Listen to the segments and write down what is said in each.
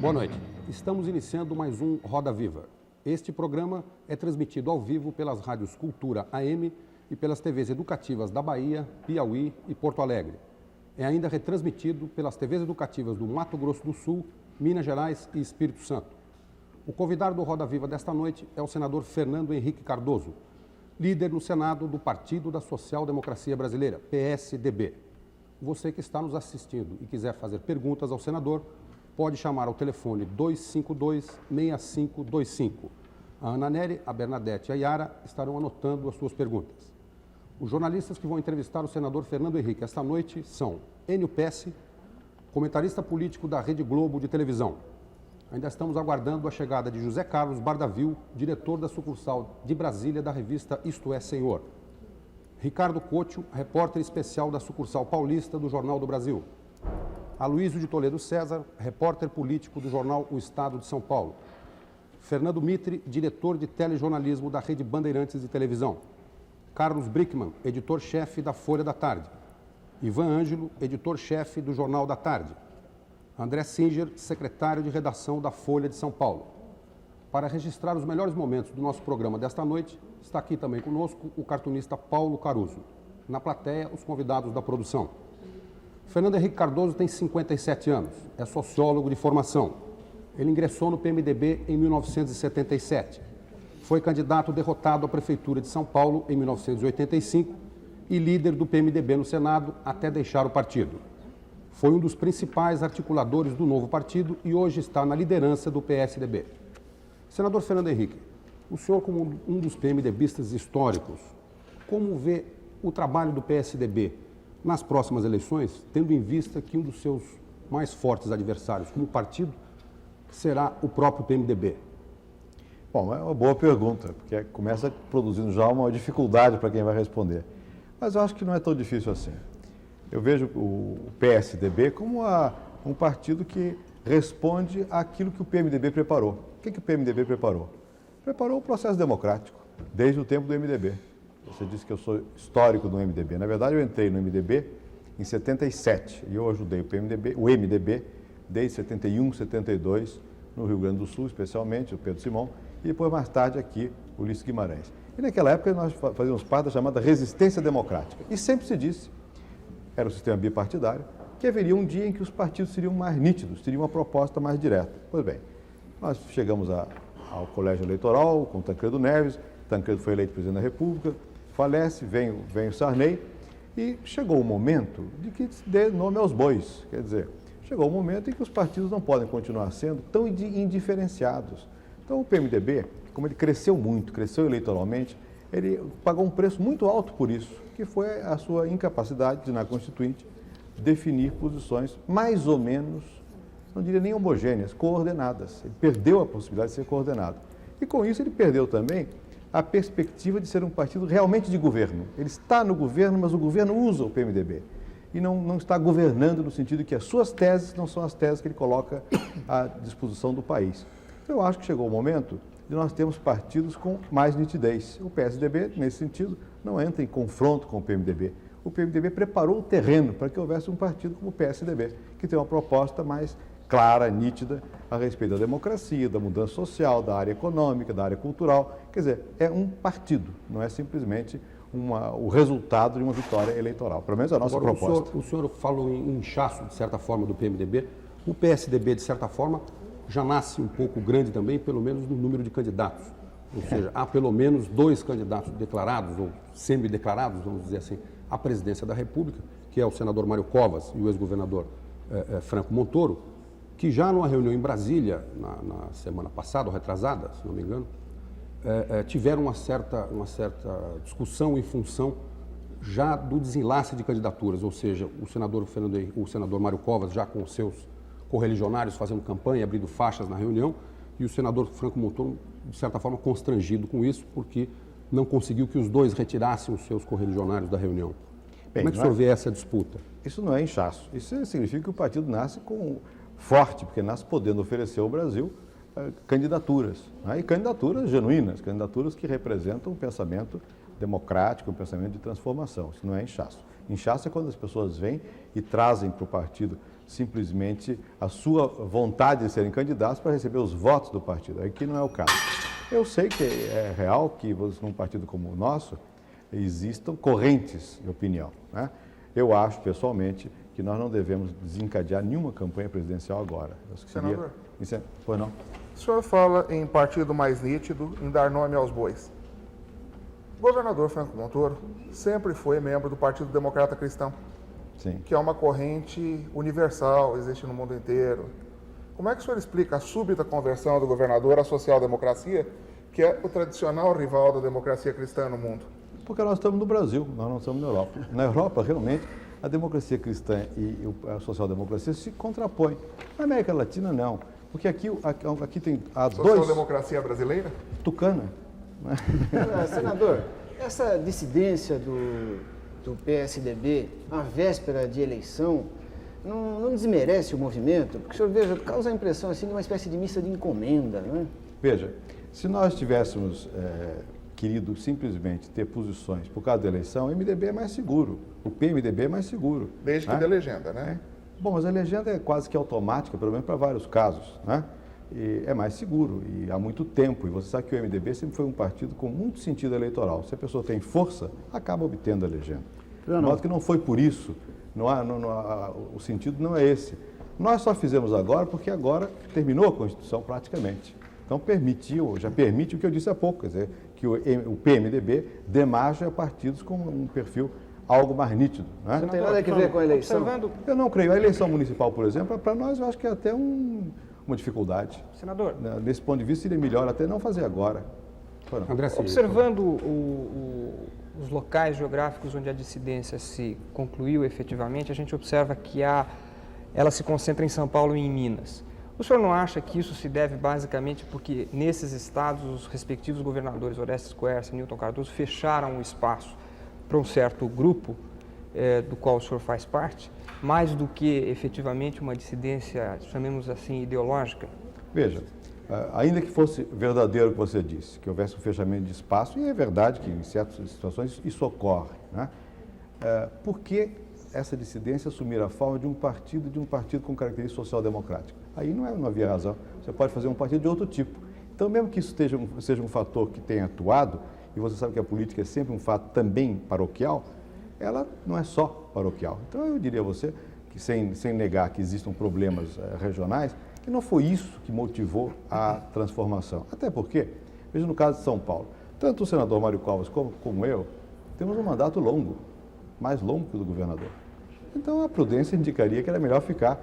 Boa noite. Estamos iniciando mais um Roda Viva. Este programa é transmitido ao vivo pelas rádios Cultura AM e pelas TVs educativas da Bahia, Piauí e Porto Alegre. É ainda retransmitido pelas TVs educativas do Mato Grosso do Sul, Minas Gerais e Espírito Santo. O convidado do Roda Viva desta noite é o senador Fernando Henrique Cardoso, líder no Senado do Partido da Social Democracia Brasileira, PSDB. Você que está nos assistindo e quiser fazer perguntas ao senador, pode chamar ao telefone 252-6525. A Ana Nery, a Bernadette e a Yara estarão anotando as suas perguntas. Os jornalistas que vão entrevistar o senador Fernando Henrique esta noite são Enio Pesce, comentarista político da Rede Globo de televisão. Ainda estamos aguardando a chegada de José Carlos Bardavil, diretor da sucursal de Brasília da revista Isto é Senhor. Ricardo Couto, repórter especial da sucursal paulista do Jornal do Brasil. Aloysio de Toledo César, repórter político do jornal O Estado de São Paulo. Fernando Mitre, diretor de telejornalismo da Rede Bandeirantes de televisão. Carlos Brickman, editor-chefe da Folha da Tarde. Ivan Ângelo, editor-chefe do Jornal da Tarde. André Singer, secretário de redação da Folha de São Paulo. Para registrar os melhores momentos do nosso programa desta noite, está aqui também conosco o cartunista Paulo Caruso. Na plateia, os convidados da produção. Fernando Henrique Cardoso tem 57 anos, é sociólogo de formação. Ele ingressou no PMDB em 1977. Foi candidato derrotado à Prefeitura de São Paulo em 1985 e líder do PMDB no Senado até deixar o partido. Foi um dos principais articuladores do novo partido e hoje está na liderança do PSDB. Senador Fernando Henrique, o senhor como um dos PMDBistas históricos, como vê o trabalho do PSDB nas próximas eleições, tendo em vista que um dos seus mais fortes adversários como partido será o próprio PMDB? Bom, é uma boa pergunta, porque começa produzindo já uma dificuldade para quem vai responder. Mas eu acho que não é tão difícil assim. Eu vejo o PSDB como um partido que responde àquilo que o PMDB preparou. O que o PMDB preparou? Preparou o processo democrático, desde o tempo do MDB. Você disse que eu sou histórico do MDB. Na verdade, eu entrei no MDB em 77 e eu ajudei o MDB desde 71, 72, no Rio Grande do Sul, especialmente, o Pedro Simão, e depois, mais tarde, aqui, o Ulisses Guimarães. E naquela época, nós fazíamos parte da chamada resistência democrática. E sempre se disse, era o sistema bipartidário, que haveria um dia em que os partidos seriam mais nítidos, teriam uma proposta mais direta. Pois bem, nós chegamos ao colégio eleitoral com Tancredo Neves, Tancredo foi eleito presidente da República, falece, vem o Sarney, e chegou o momento de que se dê nome aos bois. Quer dizer, chegou o momento em que os partidos não podem continuar sendo tão indiferenciados. Então o PMDB, como ele cresceu muito, cresceu eleitoralmente, ele pagou um preço muito alto por isso, que foi a sua incapacidade de, na Constituinte, definir posições mais ou menos, não diria nem homogêneas, coordenadas. Ele perdeu a possibilidade de ser coordenado. E com isso ele perdeu também a perspectiva de ser um partido realmente de governo. Ele está no governo, mas o governo usa o PMDB. E não está governando no sentido de que as suas teses não são as teses que ele coloca à disposição do país. Então, eu acho que chegou o momento de nós termos partidos com mais nitidez. O PSDB, nesse sentido, não entra em confronto com o PMDB. O PMDB preparou o terreno para que houvesse um partido como o PSDB, que tem uma proposta mais clara, nítida, a respeito da democracia, da mudança social, da área econômica, da área cultural. Quer dizer, é um partido, não é simplesmente o resultado de uma vitória eleitoral. Pelo menos a nossa proposta. O senhor falou em inchaço, de certa forma, do PMDB. O PSDB, de certa forma, já nasce um pouco grande também, pelo menos no número de candidatos. Ou seja, há pelo menos 2 candidatos declarados, ou semi-declarados, vamos dizer assim, à presidência da República, que é o senador Mário Covas e o ex-governador Franco Montoro, que já numa reunião em Brasília, na semana passada, ou retrasada, se não me engano, tiveram uma certa discussão em função já do desenlace de candidaturas, ou seja, o senador Mário Covas já com seus correligionários fazendo campanha, abrindo faixas na reunião, e o senador Franco Montoro, de certa forma, constrangido com isso, porque não conseguiu que os dois retirassem os seus correligionários da reunião. Bem, como é que o senhor vê essa disputa? Isso não é inchaço. Isso significa que o partido nasce forte, porque nasce podendo oferecer ao Brasil candidaturas, né? E candidaturas genuínas, candidaturas que representam um pensamento democrático, um pensamento de transformação. Isso não é inchaço. Inchaço é quando as pessoas vêm e trazem para o partido simplesmente a sua vontade de serem candidatos para receber os votos do partido. Aqui não é o caso. Eu sei que é real que num partido como o nosso existam correntes de opinião, né? Eu acho, pessoalmente, que nós não devemos desencadear nenhuma campanha presidencial agora. Senador? Pois não? O senhor fala em partido mais nítido, em dar nome aos bois. O governador Franco Montoro sempre foi membro do Partido Democrata Cristão, Sim. que é uma corrente universal, existe no mundo inteiro. Como é que o senhor explica a súbita conversão do governador à social-democracia, que é o tradicional rival da democracia cristã no mundo? Porque nós estamos no Brasil, nós não estamos na Europa. Na Europa, realmente, a democracia cristã e a social-democracia se contrapõem. Na América Latina, não. Porque aqui tem a dois... Social-democracia brasileira? Tucana. Senador, essa dissidência do PSDB à véspera de eleição não desmerece o movimento? Porque o senhor veja, causa a impressão assim, de uma espécie de missa de encomenda, não é? Veja, se nós tivéssemos querido simplesmente ter posições por causa da eleição, o MDB é mais seguro, o PMDB é mais seguro. Desde que dê legenda, né? Bom, mas a legenda é quase que automática, pelo menos para vários casos, né? E é mais seguro, e há muito tempo. E você sabe que o MDB sempre foi um partido com muito sentido eleitoral. Se a pessoa tem força, acaba obtendo a legenda. De modo que não foi por isso, o sentido não é esse. Nós só fizemos agora porque agora terminou a Constituição praticamente. Então já permite o que eu disse há pouco, quer dizer, que o PMDB demaja partidos com um perfil algo mais nítido. Né? Não tem nada a ver com a eleição. Eu não creio. A eleição municipal, por exemplo, para nós eu acho que é até uma dificuldade. Senador. Nesse ponto de vista, seria melhor até não fazer agora. André Silva. Observando os locais geográficos onde a dissidência se concluiu efetivamente, a gente observa que ela se concentra em São Paulo e em Minas. O senhor não acha que isso se deve basicamente porque nesses estados os respectivos governadores, Orestes Quercia e Newton Cardoso, fecharam o espaço para um certo grupo do qual o senhor faz parte, mais do que efetivamente uma dissidência, chamemos assim, ideológica? Veja, ainda que fosse verdadeiro o que você disse, que houvesse um fechamento de espaço, e é verdade que em certas situações isso ocorre, né? Por que essa dissidência assumir a forma de um partido com característica social-democrática? Aí não havia razão. Você pode fazer um partido de outro tipo. Então, mesmo que isso seja um fator que tenha atuado, e você sabe que a política é sempre um fato também paroquial, ela não é só paroquial. Então, eu diria a você que, sem negar que existam problemas regionais, que não foi isso que motivou a transformação. Até porque, veja no caso de São Paulo, tanto o senador Mário Covas como eu, temos um mandato longo, mais longo que o do governador. Então, a prudência indicaria que era melhor ficar,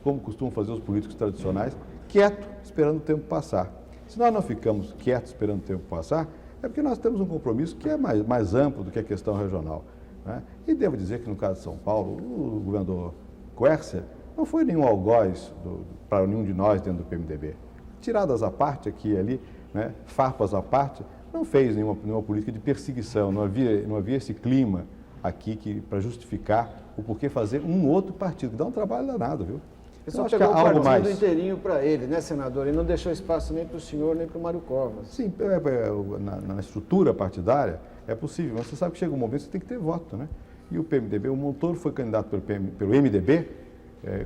como costumam fazer os políticos tradicionais, quieto, esperando o tempo passar. Se nós não ficamos quietos esperando o tempo passar, é porque nós temos um compromisso que é mais amplo do que a questão regional, né? E devo dizer que no caso de São Paulo, o governador Quercia não foi nenhum algoz para nenhum de nós dentro do PMDB. Tiradas à parte aqui e ali, né, farpas à parte, não fez nenhuma política de perseguição, não havia esse clima aqui para justificar o porquê fazer um outro partido, que dá um trabalho danado, viu? Ele só pegou o partido inteirinho para ele, né, senador? E não deixou espaço nem para o senhor, nem para o Mário Covas. Sim, na estrutura partidária é possível, mas você sabe que chega um momento que você tem que ter voto, né? E o PMDB, o Montoro foi candidato pelo MDB,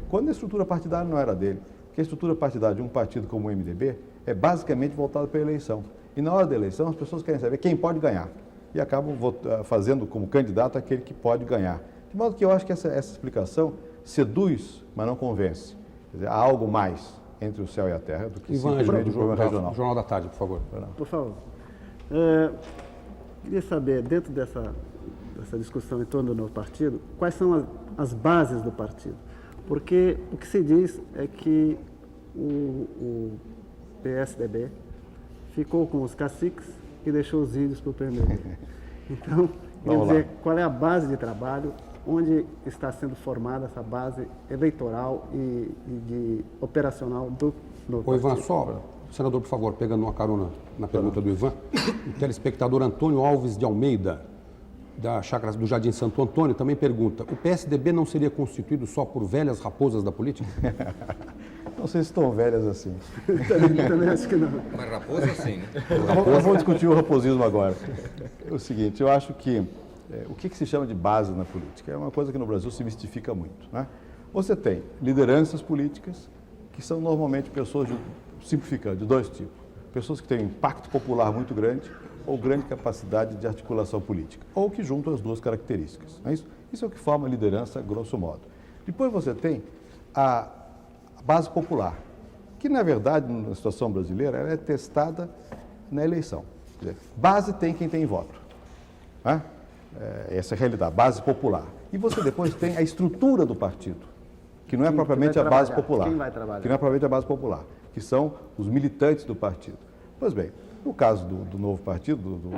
quando a estrutura partidária não era dele. Porque a estrutura partidária de um partido como o MDB é basicamente voltada para a eleição. E na hora da eleição as pessoas querem saber quem pode ganhar. E acabam fazendo como candidato aquele que pode ganhar. De modo que eu acho que essa explicação seduz, mas não convence. Quer dizer, há algo mais entre o céu e a terra do que simplesmente um problema regional. Jornal da Tarde, por favor. Por favor. Queria saber, dentro dessa discussão em torno do partido, quais são as bases do partido? Porque o que se diz é que o PSDB ficou com os caciques e deixou os índios para o PMDB. Então, quer dizer, qual é a base de trabalho, onde está sendo formada essa base eleitoral e de operacional do partido? Ivan, só, senador, por favor, pegando uma carona na pergunta do Ivan, o telespectador Antônio Alves de Almeida, da Chácara do Jardim Santo Antônio, também pergunta: o PSDB não seria constituído só por velhas raposas da política? Não sei se estão velhas assim. Também acho que não. Mas raposa sim, né? Vamos discutir o raposismo agora. É o seguinte, eu acho que o que se chama de base na política é uma coisa que no Brasil se mistifica muito, né? Você tem lideranças políticas, que são normalmente pessoas, simplificando, de dois tipos. Pessoas que têm um impacto popular muito grande ou grande capacidade de articulação política, ou que juntam as duas características. Não é isso? Isso é o que forma a liderança, grosso modo. Depois você tem a base popular, que, na verdade, na situação brasileira, ela é testada na eleição. Quer dizer, base tem quem tem voto. Né? Essa é a realidade, base popular. E você depois tem a estrutura do partido, que não é propriamente a base popular. Quem vai trabalhar? Que não é propriamente a base popular, que são os militantes do partido. Pois bem, no caso do novo partido, do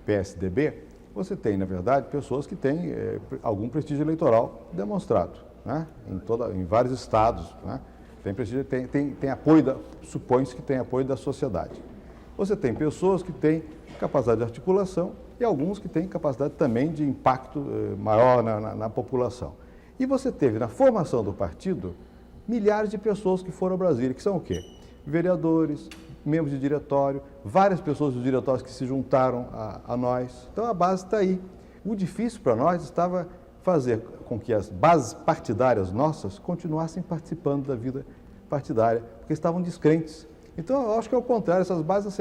PSDB, você tem, na verdade, pessoas que têm algum prestígio eleitoral demonstrado, né? Em vários estados, né? Tem prestígio, tem apoio, supõe-se que tem apoio da sociedade. Você tem pessoas que têm capacidade de articulação e alguns que têm capacidade também de impacto maior na população. E você teve, na formação do partido, milhares de pessoas que foram a Brasília, que são o quê? Vereadores, membros de diretório, várias pessoas dos diretórios que se juntaram a nós. Então, a base está aí. O difícil para nós estava fazer com que as bases partidárias nossas continuassem participando da vida partidária, porque estavam descrentes. Então, eu acho que, ao contrário, essas bases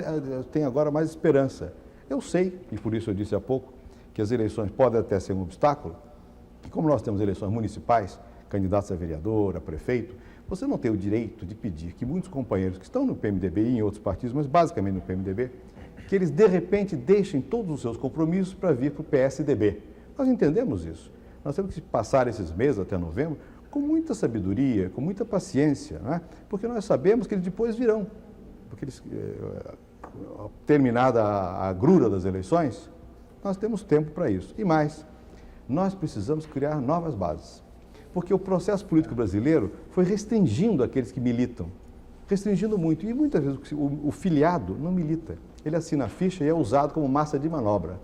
têm agora mais esperança. Eu sei, e por isso eu disse há pouco, que as eleições podem até ser um obstáculo, e como nós temos eleições municipais, candidatos a vereador, a prefeito, você não tem o direito de pedir que muitos companheiros que estão no PMDB e em outros partidos, mas basicamente no PMDB, que eles de repente deixem todos os seus compromissos para vir para o PSDB. Nós entendemos isso. Nós temos que passar esses meses até novembro com muita sabedoria, com muita paciência, né? Porque nós sabemos que eles depois virão. Porque eles, terminada a agrura das eleições, nós temos tempo para isso. E mais, nós precisamos criar novas bases. Porque o processo político brasileiro foi restringindo aqueles que militam, restringindo muito. E muitas vezes o filiado não milita. Ele assina a ficha e é usado como massa de manobra.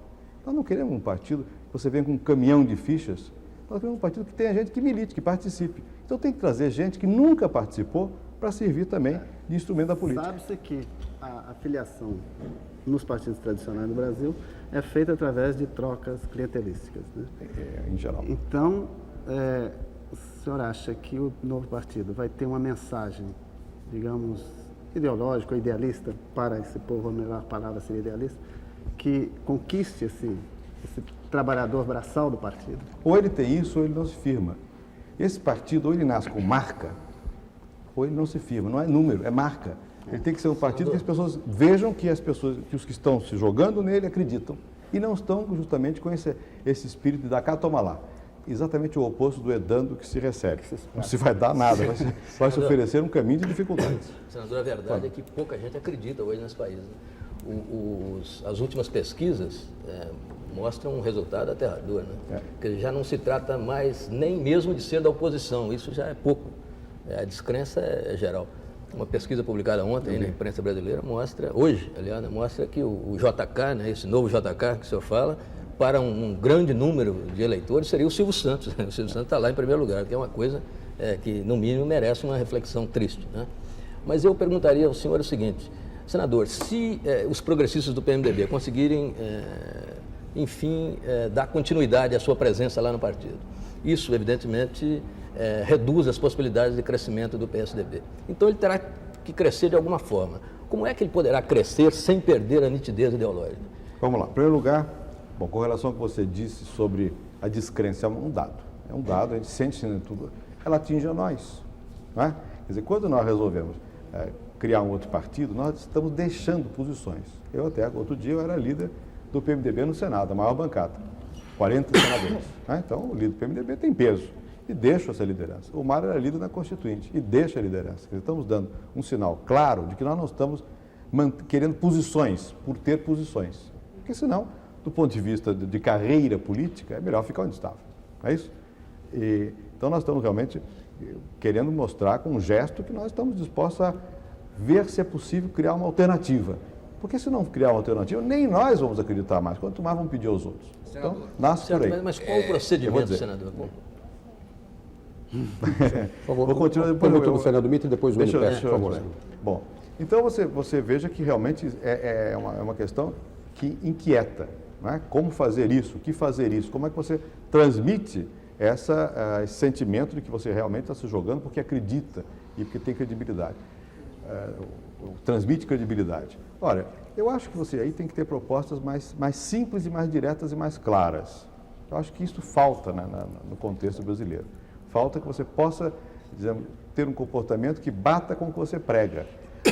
Nós não queremos um partido que você venha com um caminhão de fichas. Nós queremos um partido que tenha gente que milite, que participe. Então tem que trazer gente que nunca participou para servir também de instrumento da política. Sabe-se que a filiação nos partidos tradicionais do Brasil é feita através de trocas clientelísticas, né? Em geral. Então, o senhor acha que o novo partido vai ter uma mensagem, digamos, ideológica ou idealista para esse povo, a melhor palavra seria idealista, que conquiste esse trabalhador braçal do partido? Ou ele tem isso ou ele não se firma. Esse partido, ou ele nasce com marca, ou ele não se firma. Não é número, é marca. Ele tem que ser um partido que as pessoas vejam que os que estão se jogando nele acreditam e não estão justamente com esse espírito de dar cá, toma lá. Exatamente o oposto do edando que se recebe. Não se vai dar nada, vai se oferecer um caminho de dificuldades. Senador, a verdade é que pouca gente acredita hoje nesse país, né? As últimas pesquisas mostram um resultado aterrador, né? Porque já não se trata mais nem mesmo de ser da oposição, isso já é pouco. A descrença é geral. Uma pesquisa publicada ontem na imprensa brasileira mostra, hoje, aliás, mostra que o JK, né, esse novo JK que o senhor fala, para um grande número de eleitores seria o Silvio Santos. O Silvio Santos está lá em primeiro lugar, que é uma coisa que, no mínimo, merece uma reflexão triste, né? Mas eu perguntaria ao senhor o seguinte, senador, se os progressistas do PMDB conseguirem, enfim, dar continuidade à sua presença lá no partido, isso, evidentemente, reduz as possibilidades de crescimento do PSDB. Então, ele terá que crescer de alguma forma. Como é que ele poderá crescer sem perder a nitidez ideológica? Vamos lá. Em primeiro lugar, bom, com relação ao que você disse sobre a descrença, é um dado. É um dado, a gente sente tudo. Ela atinge a nós, não é? Quer dizer, quando nós resolvemos criar um outro partido, nós estamos deixando posições. Eu até, outro dia, eu era líder do PMDB no Senado, a maior bancada. 40 senadores. Né? Então, o líder do PMDB tem peso e deixa essa liderança. O Mário era líder na Constituinte e deixa a liderança. Quer dizer, estamos dando um sinal claro de que nós não estamos querendo posições por ter posições. Porque senão, do ponto de vista de carreira política, é melhor ficar onde estava. Não é isso? Então, nós estamos realmente querendo mostrar com um gesto que nós estamos dispostos a ver se é possível criar uma alternativa. Porque se não criar uma alternativa, nem nós vamos acreditar mais, quanto mais vamos pedir aos outros. Senador, então, nasce por aí. Mas qual o procedimento, senador? Por favor, vou continuar depois. Do Fernando Mitre e depois o Enio Pesce, por favor. Bom, então você veja que realmente é uma questão que inquieta. Não é? Como fazer isso? O que fazer isso? Como é que você transmite esse sentimento de que você realmente está se jogando porque acredita e porque tem credibilidade, transmite credibilidade. Olha, eu acho que você aí tem que ter propostas mais simples e mais diretas e mais claras. Eu acho que isso falta no contexto brasileiro. Falta que você possa, digamos, ter um comportamento que bata com o que você prega.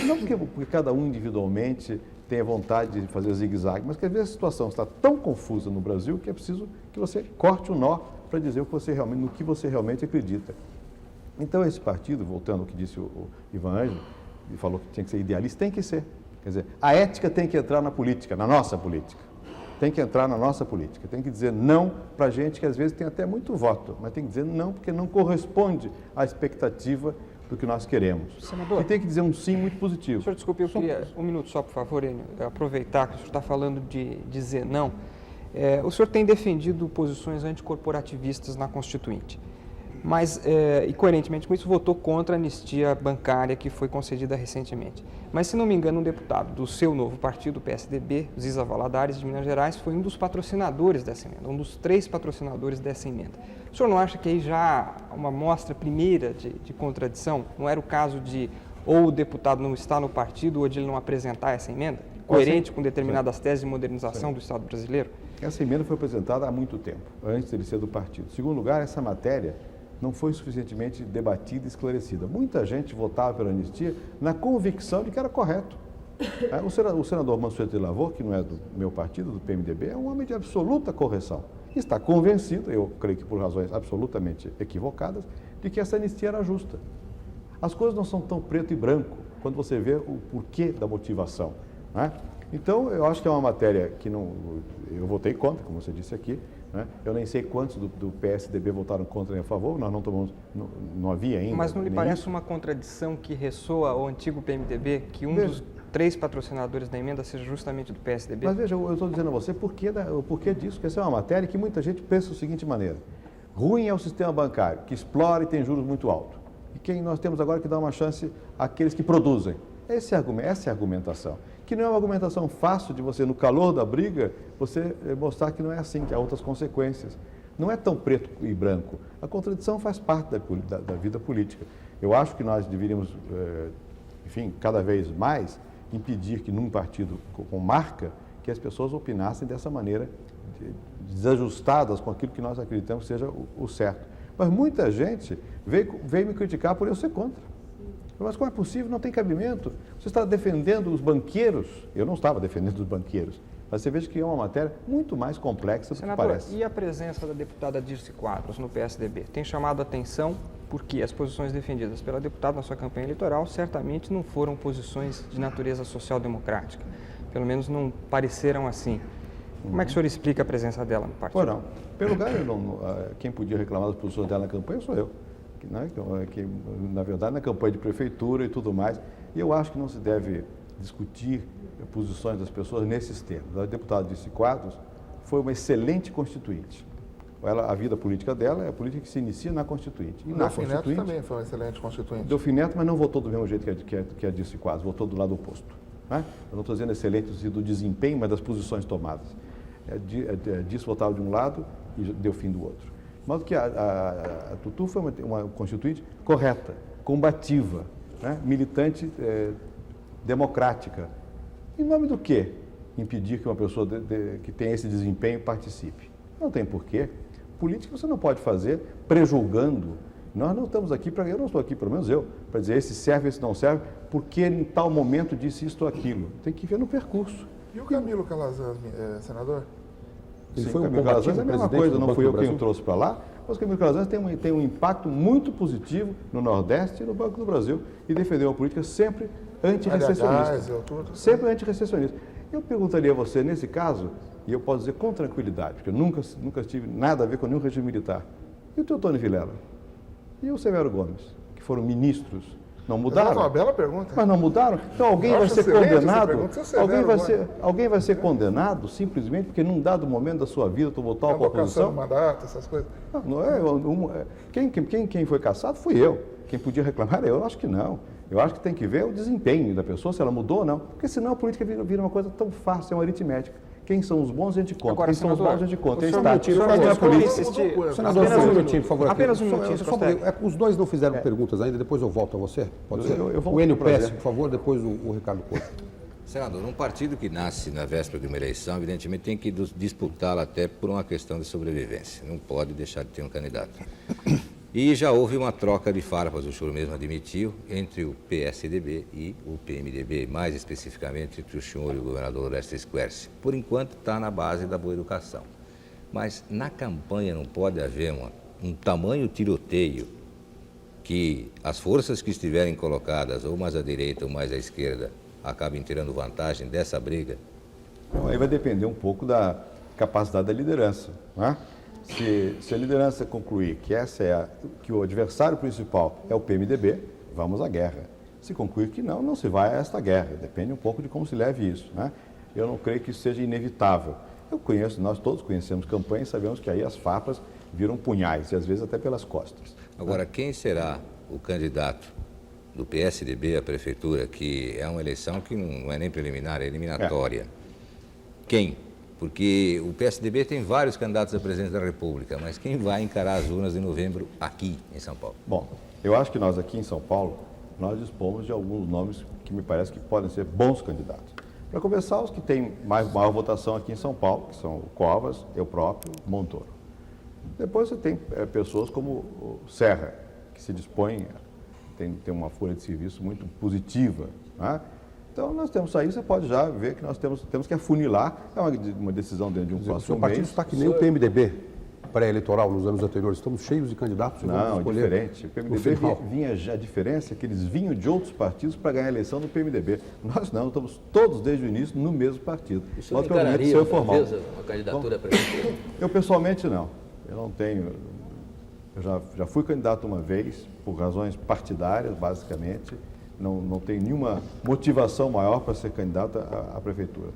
Não porque cada um individualmente tenha vontade de fazer zigue-zague, mas que às vezes a situação está tão confusa no Brasil que é preciso que você corte o nó para dizer no que você realmente acredita. Então esse partido, voltando ao que disse o Ivan Ângelo, ele falou que tinha que ser idealista, tem que ser. Quer dizer, a ética tem que entrar na política, na nossa política. Tem que entrar na nossa política, tem que dizer não para gente que às vezes tem até muito voto, mas tem que dizer não porque não corresponde à expectativa do que nós queremos. Senador, e tem que dizer um sim muito positivo. Senhor, desculpe, eu queria um minuto só, por favor, Enio, aproveitar que o senhor está falando de dizer não. O senhor tem defendido posições anticorporativistas na Constituinte, mas, e coerentemente com isso, votou contra a anistia bancária que foi concedida recentemente. Mas, se não me engano, um deputado do seu novo partido, o PSDB, Ziza Valadares, de Minas Gerais, foi um dos patrocinadores dessa emenda, um dos 3 patrocinadores dessa emenda. O senhor não acha que aí já há uma mostra primeira de contradição? Não era o caso de ou o deputado não estar no partido ou de ele não apresentar essa emenda? Coerente com determinadas teses de modernização do Estado brasileiro? Essa emenda foi apresentada há muito tempo, antes de ele ser do partido. Em segundo lugar, essa matéria não foi suficientemente debatida e esclarecida. Muita gente votava pela anistia na convicção de que era correto. O senador Mansueto de Lavor, que não é do meu partido, do PMDB, é um homem de absoluta correção. Está convencido, eu creio que por razões absolutamente equivocadas, de que essa anistia era justa. As coisas não são tão preto e branco quando você vê o porquê da motivação. Né? Então, eu acho que é uma matéria que eu votei contra, como você disse aqui. Né? Eu nem sei quantos do PSDB votaram contra e a favor, nós não havia ainda. Mas não lhe parece uma contradição que ressoa ao antigo PMDB, que dos 3 patrocinadores da emenda seja justamente do PSDB? Mas veja, eu estou dizendo a você o porquê disso, que essa é uma matéria que muita gente pensa da seguinte maneira: ruim é o sistema bancário, que explora e tem juros muito altos. E quem nós temos agora que dar uma chance àqueles que produzem. Essa é a argumentação. Que não é uma argumentação fácil de você, no calor da briga, você mostrar que não é assim, que há outras consequências. Não é tão preto e branco. A contradição faz parte da vida política. Eu acho que nós deveríamos, enfim, cada vez mais impedir que num partido com marca, que as pessoas opinassem dessa maneira, desajustadas com aquilo que nós acreditamos que seja o certo. Mas muita gente veio me criticar por eu ser contra. Mas como é possível? Não tem cabimento. Você está defendendo os banqueiros. Eu não estava defendendo os banqueiros. Mas você veja que é uma matéria muito mais complexa do que parece. E a presença da deputada Dirce Quadros no PSDB tem chamado a atenção porque as posições defendidas pela deputada na sua campanha eleitoral certamente não foram posições de natureza social-democrática. Pelo menos não pareceram assim. Como é que o senhor explica a presença dela no partido? Não. Pelo lugar, quem podia reclamar das posições dela na campanha sou eu. Que, na verdade, na campanha de prefeitura e tudo mais. E eu acho que não se deve discutir posições das pessoas nesses termos. A deputada Dirce Quadros foi uma excelente constituinte. A vida política dela é a política que se inicia na Constituinte. E na Delfim Neto também foi um excelente constituinte. Delfim Neto, mas não votou do mesmo jeito que a Dirce Quadros, votou do lado oposto. Né? Eu não estou dizendo excelente do desempenho, mas das posições tomadas. A Dirce votava de um lado e Delfim do outro. De modo que a Tutu foi uma constituinte correta, combativa, né? Militante democrática. Em nome do quê? Impedir que uma pessoa que tem esse desempenho participe. Não tem porquê. Política você não pode fazer prejulgando. Nós não estamos aqui eu não estou aqui, pelo menos eu, para dizer esse serve, esse não serve, porque em tal momento disse isto ou aquilo. Tem que ver no percurso. E o Camilo Calazans, senador? Ele foi Camilo Calazans é a mesma coisa, não fui eu quem o trouxe para lá, mas o Camilo Calazans tem um impacto muito positivo no Nordeste e no Banco do Brasil e defendeu uma política sempre antirrecessionista. Sempre antirrecessionista. Eu perguntaria a você, nesse caso, e eu posso dizer com tranquilidade, porque eu nunca tive nada a ver com nenhum regime militar, e o Teotônio Vilela? E o Severo Gomes, que foram ministros? Não mudaram? É uma bela pergunta. Mas não mudaram? Então alguém vai ser condenado? Alguém vai ser condenado simplesmente porque num dado momento da sua vida tu votou a oposição? Mandato, essas coisas. Não é. Quem foi cassado fui eu. Quem podia reclamar eu acho que não. Eu acho que tem que ver o desempenho da pessoa, se ela mudou ou não. Porque senão a política vira uma coisa tão fácil, é uma aritmética. Quem são os bons a gente conta, Agora, quem são os senador, maus a gente conta. o É senhor estático, mentiu, mas não é o senhor político. insistiu. Senador, Apenas só um um minutinho, por favor. Apenas um Só- minutinho, só- Costello. os dois não fizeram perguntas ainda, depois eu volto a você. Pode ser? eu volto O Enio com prazer. Pesce, por favor, depois o Ricardo Couto. Senador, um partido que nasce na véspera de uma eleição, evidentemente, tem que disputá-la até por uma questão de sobrevivência. Não pode deixar de ter um candidato. E já houve uma troca de farpas, o senhor mesmo admitiu, entre o PSDB e o PMDB, mais especificamente entre o senhor e o governador Orestes Quercia. Por enquanto, está na base da boa educação. Mas na campanha não pode haver um tamanho tiroteio que as forças que estiverem colocadas, ou mais à direita ou mais à esquerda, acabem tirando vantagem dessa briga? Então, aí vai depender um pouco da capacidade da liderança. Né? Se a liderança concluir que, que o adversário principal é o PMDB, vamos à guerra. Se concluir que não, não se vai a esta guerra. Depende um pouco de como se leve isso. Né? Eu não creio que isso seja inevitável. Nós todos conhecemos campanhas e sabemos que aí as farpas viram punhais, e às vezes até pelas costas. Agora, quem será o candidato do PSDB à prefeitura, que é uma eleição que não é nem preliminar, é eliminatória? Quem? Porque o PSDB tem vários candidatos a presidente da República, mas quem vai encarar as urnas em novembro aqui em São Paulo? Bom, eu acho que nós aqui em São Paulo, nós dispomos de alguns nomes que me parece que podem ser bons candidatos. Para começar, os que têm maior votação aqui em São Paulo, que são o Covas, eu próprio, Montoro. Depois você tem pessoas como o Serra, que se dispõe, tem uma folha de serviço muito positiva. Né? Então, nós temos aí, você pode já ver que nós temos que afunilar, é uma decisão dentro de um O seu próximo partido mês. está que nem o PMDB pré-eleitoral nos anos anteriores. Estamos cheios de candidatos e vamos Não, é escolher diferente. O no PMDB final. vinha já, a diferença é que eles vinham de outros partidos para ganhar a eleição do PMDB. Nós não, estamos todos desde o início no mesmo partido. O senhor Nós, pelo menos, encararia, seu formal. talvez, uma candidatura para prefeitura? Eu pessoalmente não. Eu não tenho. Eu já fui candidato uma vez, por razões partidárias, basicamente. Não tenho nenhuma motivação maior para ser candidato à prefeitura.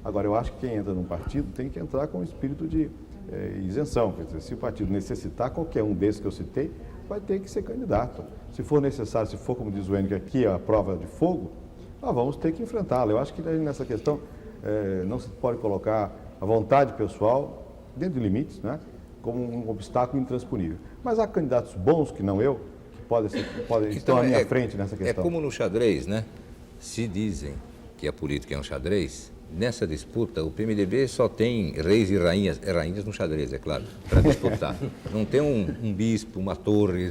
Agora, eu acho que quem entra num partido tem que entrar com espírito de isenção. Quer dizer, se o partido necessitar, qualquer um desses que eu citei, vai ter que ser candidato. Se for necessário, se for, como diz o Enio, que aqui é a prova de fogo, nós vamos ter que enfrentá-la. Eu acho que nessa questão não se pode colocar a vontade pessoal, dentro de limites, né, como um obstáculo intransponível. Mas há candidatos bons, que não eu, que podem estão à minha frente nessa questão. É como no xadrez, né? Se dizem que a política é um xadrez, nessa disputa o PMDB só tem reis e rainhas no xadrez, é claro, para disputar. Não tem um bispo, uma torre.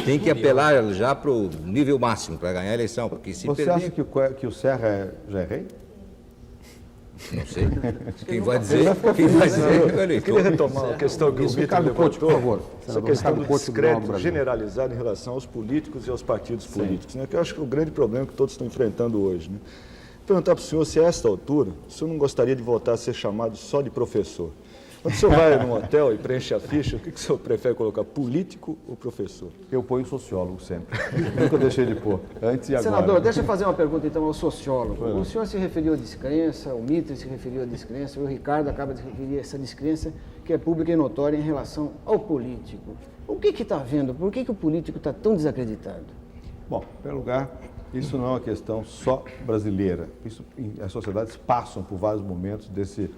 Tem que apelar já para o nível máximo para ganhar a eleição, porque se Você perder... acha que o Serra já é rei? Não sei. Quem vai dizer? Quem vai dizer? Eu queria retomar a questão que o Vitor Ricardo Couto, por levantou, favor. essa Senador questão Ricardo do Couto, do Tribunal do descrédito Brasil. generalizado em relação aos políticos e aos partidos políticos, né? Que eu acho que é o grande problema que todos estão enfrentando hoje. Né? Vou perguntar para o senhor se a esta altura o senhor não gostaria de voltar a ser chamado só de professor. Quando o senhor vai num hotel e preenche a ficha, o que o senhor prefere colocar, político ou professor? Eu ponho sociólogo sempre. Nunca deixei de pôr, antes e agora. Senador, deixa eu fazer uma pergunta então ao sociólogo. O senhor se referiu à descrença, o Mitre se referiu à descrença, o Ricardo acaba de referir a essa descrença que é pública e notória em relação ao político. O que está havendo? Por que o político está tão desacreditado? Bom, em primeiro lugar, isso não é uma questão só brasileira. As sociedades passam por vários momentos desse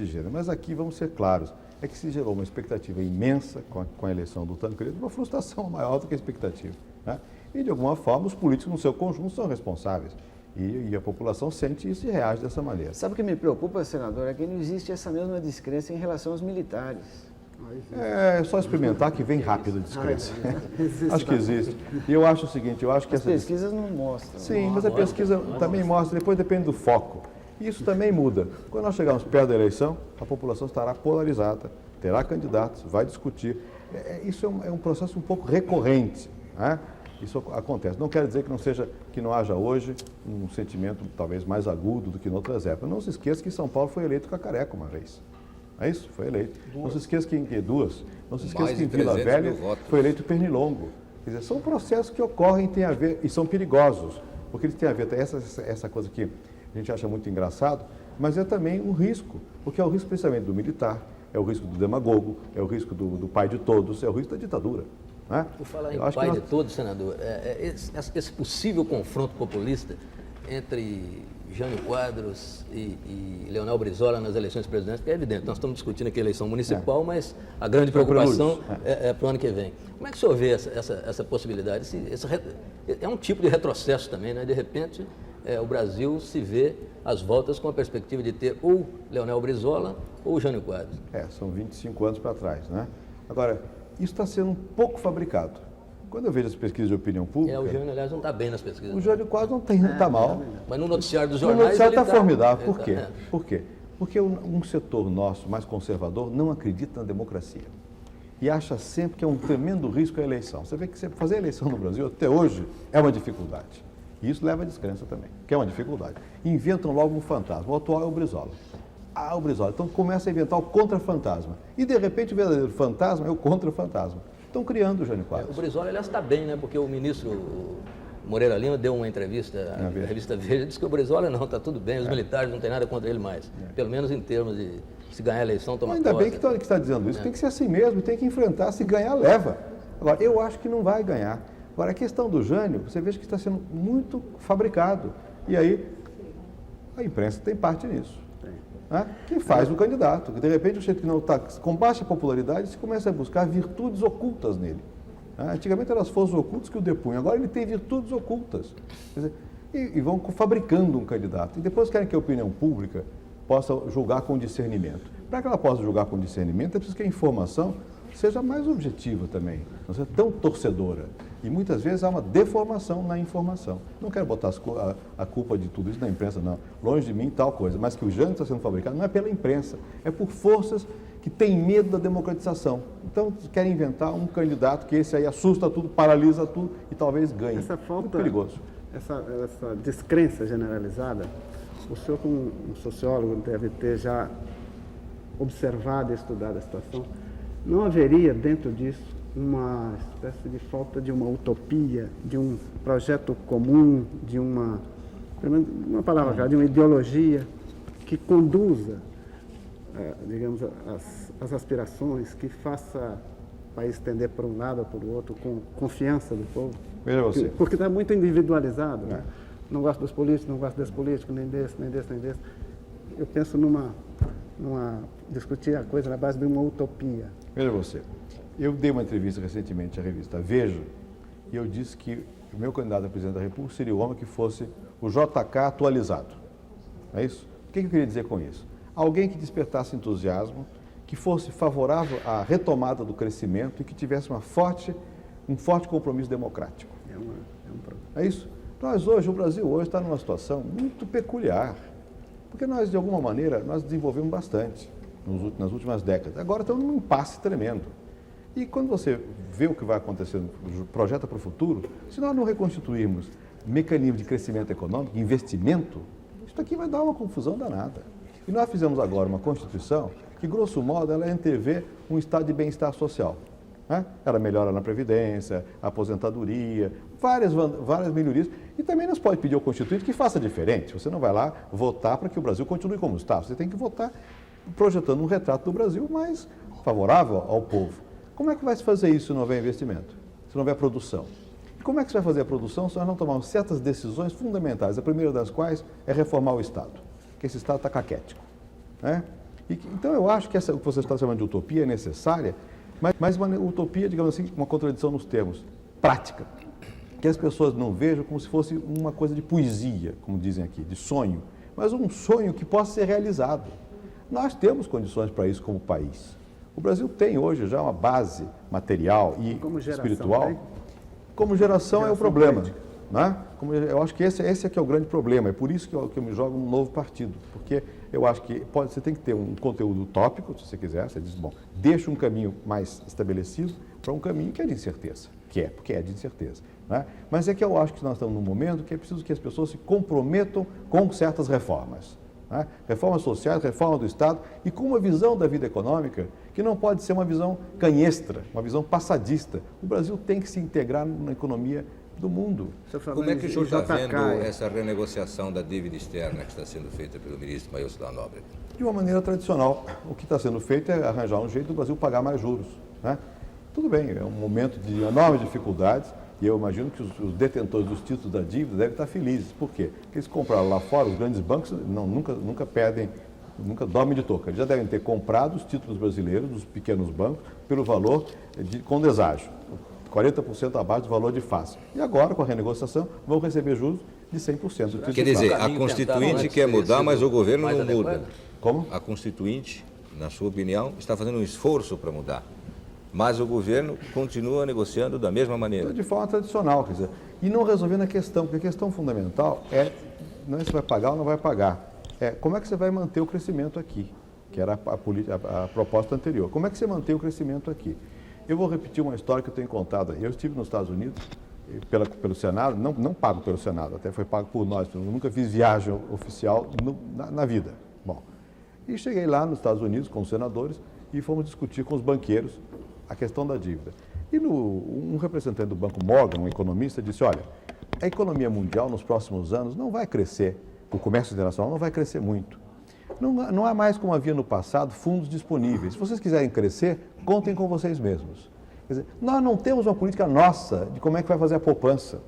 gênero. Mas aqui, vamos ser claros, é que se gerou uma expectativa imensa com a eleição do Tancredo, uma frustração maior do que a expectativa. Né? E, de alguma forma, os políticos, no seu conjunto, são responsáveis. E a população sente isso e reage dessa maneira. Sabe o que me preocupa, senador? É que não existe essa mesma descrença em relação aos militares. É só experimentar que vem rápido a descrença. Acho que existe. E eu acho o seguinte, eu acho que As pesquisas não mostram. Sim, mas a pesquisa também mostra, depois depende do foco. Isso também muda. Quando nós chegarmos perto da eleição, a população estará polarizada, terá candidatos, vai discutir. Isso é um processo um pouco recorrente. Né? Isso acontece. Não quer dizer que não haja hoje um sentimento talvez mais agudo do que em outras épocas. Não se esqueça que São Paulo foi eleito Cacareco uma vez. É isso? Foi eleito. Não se esqueça que em duas. Não se esqueça que em Vila Velha foi eleito Pernilongo. Quer dizer, são processos que ocorrem têm a ver, e são perigosos, porque eles têm a ver, essa coisa que a gente acha muito engraçado, mas é também um risco, porque é o risco principalmente do militar, é o risco do demagogo, é o risco do pai de todos, é o risco da ditadura. Né? Por falar em pai de todos, senador, esse possível confronto populista entre Jânio Quadros e Leonel Brizola nas eleições presidenciais, porque é evidente, nós estamos discutindo aqui a eleição municipal, mas a grande preocupação é para o ano que vem. Como é que o senhor vê essa possibilidade? É um tipo de retrocesso também, né? De repente, o Brasil se vê às voltas com a perspectiva de ter ou Leonel Brizola ou Jânio Quadros. São 25 anos para trás, né? Agora, isso está sendo um pouco fabricado. Quando eu vejo as pesquisas de opinião pública... O Jânio, aliás, não está bem nas pesquisas. O Jânio quase não está mal. Mas no noticiário dos O jornais noticiário está formidável. ele Por quê? Por quê? Porque um setor nosso, mais conservador, não acredita na democracia. E acha sempre que é um tremendo risco a eleição. Você vê que fazer eleição no Brasil, até hoje, é uma dificuldade. E isso leva à descrença também, que é uma dificuldade. Inventam logo um fantasma. O atual é o Brizola. O Brizola. Então começa a inventar o contra-fantasma. E, de repente, o verdadeiro fantasma é o contra-fantasma. Estão criando o Jânio Quadros. O Brizola, aliás, está bem, né? Porque o ministro Moreira Lima deu uma entrevista à revista Veja, disse que o Brizola não, está tudo bem, os militares não tem nada contra ele mais. Pelo menos em termos de se ganhar a eleição, tomar posse. Ainda bem que está dizendo isso, tem que ser assim mesmo, tem que enfrentar, se ganhar, leva. Agora, eu acho que não vai ganhar. Agora, a questão do Jânio, você veja que está sendo muito fabricado. E aí, a imprensa tem parte nisso. Né? Que faz o candidato, que de repente o jeito que não está com baixa popularidade, se começa a buscar virtudes ocultas nele. Antigamente eram as forças ocultas que o depunham, agora ele tem virtudes ocultas. Quer dizer, e vão fabricando um candidato. E depois querem que a opinião pública possa julgar com discernimento. Para que ela possa julgar com discernimento, é preciso que a informação seja mais objetiva também, não seja tão torcedora. E muitas vezes há uma deformação na informação. Não quero botar a culpa de tudo isso na imprensa, não. Longe de mim, tal coisa. Mas que o Jânio está sendo fabricado não é pela imprensa, é por forças que têm medo da democratização. Então, querem inventar um candidato que esse aí assusta tudo, paralisa tudo e talvez ganhe. Essa falta, muito perigoso. Essa descrença generalizada, o senhor, como um sociólogo, deve ter já observado e estudado a situação. Não haveria dentro disso uma espécie de falta de uma utopia, de um projeto comum, de uma palavra clara, de uma ideologia que conduza, digamos, as aspirações, que faça o país tender para um lado ou para o outro com confiança do povo? Veja você. Porque está muito individualizado. Né? Não gosto dos políticos, não gosto desse político, nem desse. Eu penso discutir a coisa na base de uma utopia. Veja você, eu dei uma entrevista recentemente à revista Veja e eu disse que o meu candidato a presidente da República seria o homem que fosse o JK atualizado. É isso? O que eu queria dizer com isso? Alguém que despertasse entusiasmo, que fosse favorável à retomada do crescimento e que tivesse um forte compromisso democrático. É isso? O Brasil hoje está numa situação muito peculiar, porque nós, de alguma maneira, nós desenvolvemos bastante nas últimas décadas. Agora estamos num impasse tremendo. E quando você vê o que vai acontecer, projeta para o futuro, se nós não reconstituirmos mecanismos de crescimento econômico, investimento, isso aqui vai dar uma confusão danada. E nós fizemos agora uma Constituição que, grosso modo, ela antevê um estado de bem-estar social. Né? Ela melhora na Previdência, a aposentadoria, várias melhorias. E também nós pode pedir ao Constituinte que faça diferente. Você não vai lá votar para que o Brasil continue como está. Você tem que votar projetando um retrato do Brasil mais favorável ao povo. Como é que vai se fazer isso se não houver investimento? Se não houver produção? E como é que se vai fazer a produção se nós não tomarmos certas decisões fundamentais? A primeira das quais é reformar o Estado, que esse Estado está caquético. Né? Então eu acho que o que você está chamando de utopia é necessária, mas uma utopia, digamos assim, uma contradição nos termos, prática. Que as pessoas não vejam como se fosse uma coisa de poesia, como dizem aqui, de sonho, mas um sonho que possa ser realizado. Nós temos condições para isso como país. O Brasil tem hoje já uma base material e espiritual. Como geração é o problema. Né? Eu acho que esse é que é o grande problema. É por isso que eu me jogo num novo partido. Porque eu acho que você tem que ter um conteúdo utópico, se você quiser. Você diz, bom, deixa um caminho mais estabelecido para um caminho que é de incerteza. Porque é de incerteza. Né? Mas é que eu acho que nós estamos num momento que é preciso que as pessoas se comprometam com certas reformas. Né? Reformas sociais, reforma do Estado e com uma visão da vida econômica que não pode ser uma visão canhestra, uma visão passadista. O Brasil tem que se integrar na economia do mundo. Como é que o senhor está vendo essa renegociação da dívida externa que está sendo feita pelo ministro Maílson da Nóbrega? De uma maneira tradicional. O que está sendo feito é arranjar um jeito do Brasil pagar mais juros. Né? Tudo bem, é um momento de enormes dificuldades E eu imagino que os detentores dos títulos da dívida devem estar felizes. Por quê? Porque eles compraram lá fora, os grandes bancos nunca perdem, nunca dormem de touca. Eles já devem ter comprado os títulos brasileiros dos pequenos bancos pelo valor com deságio, 40% abaixo do valor de face. E agora, com a renegociação, vão receber juros de 100% do título. Quer dizer, a Constituinte quer mudar, mas o governo não muda. Como? A Constituinte, na sua opinião, está fazendo um esforço para mudar. Mas o governo continua negociando da mesma maneira. De forma tradicional, quer dizer, e não resolvendo a questão, porque a questão fundamental não é se vai pagar ou não vai pagar, é como é que você vai manter o crescimento aqui, que era a proposta anterior. Como é que você mantém o crescimento aqui? Eu vou repetir uma história que eu tenho contado. Eu estive nos Estados Unidos, pelo Senado, não pago pelo Senado, até foi pago por nós, eu nunca fiz viagem oficial na vida. Bom, e cheguei lá nos Estados Unidos com os senadores e fomos discutir com os banqueiros a questão da dívida. E um representante do Banco Morgan, um economista, disse, olha, a economia mundial nos próximos anos não vai crescer, o comércio internacional não vai crescer muito. Não há mais, como havia no passado, fundos disponíveis. Se vocês quiserem crescer, contem com vocês mesmos. Quer dizer, nós não temos uma política nossa de como é que vai fazer a poupança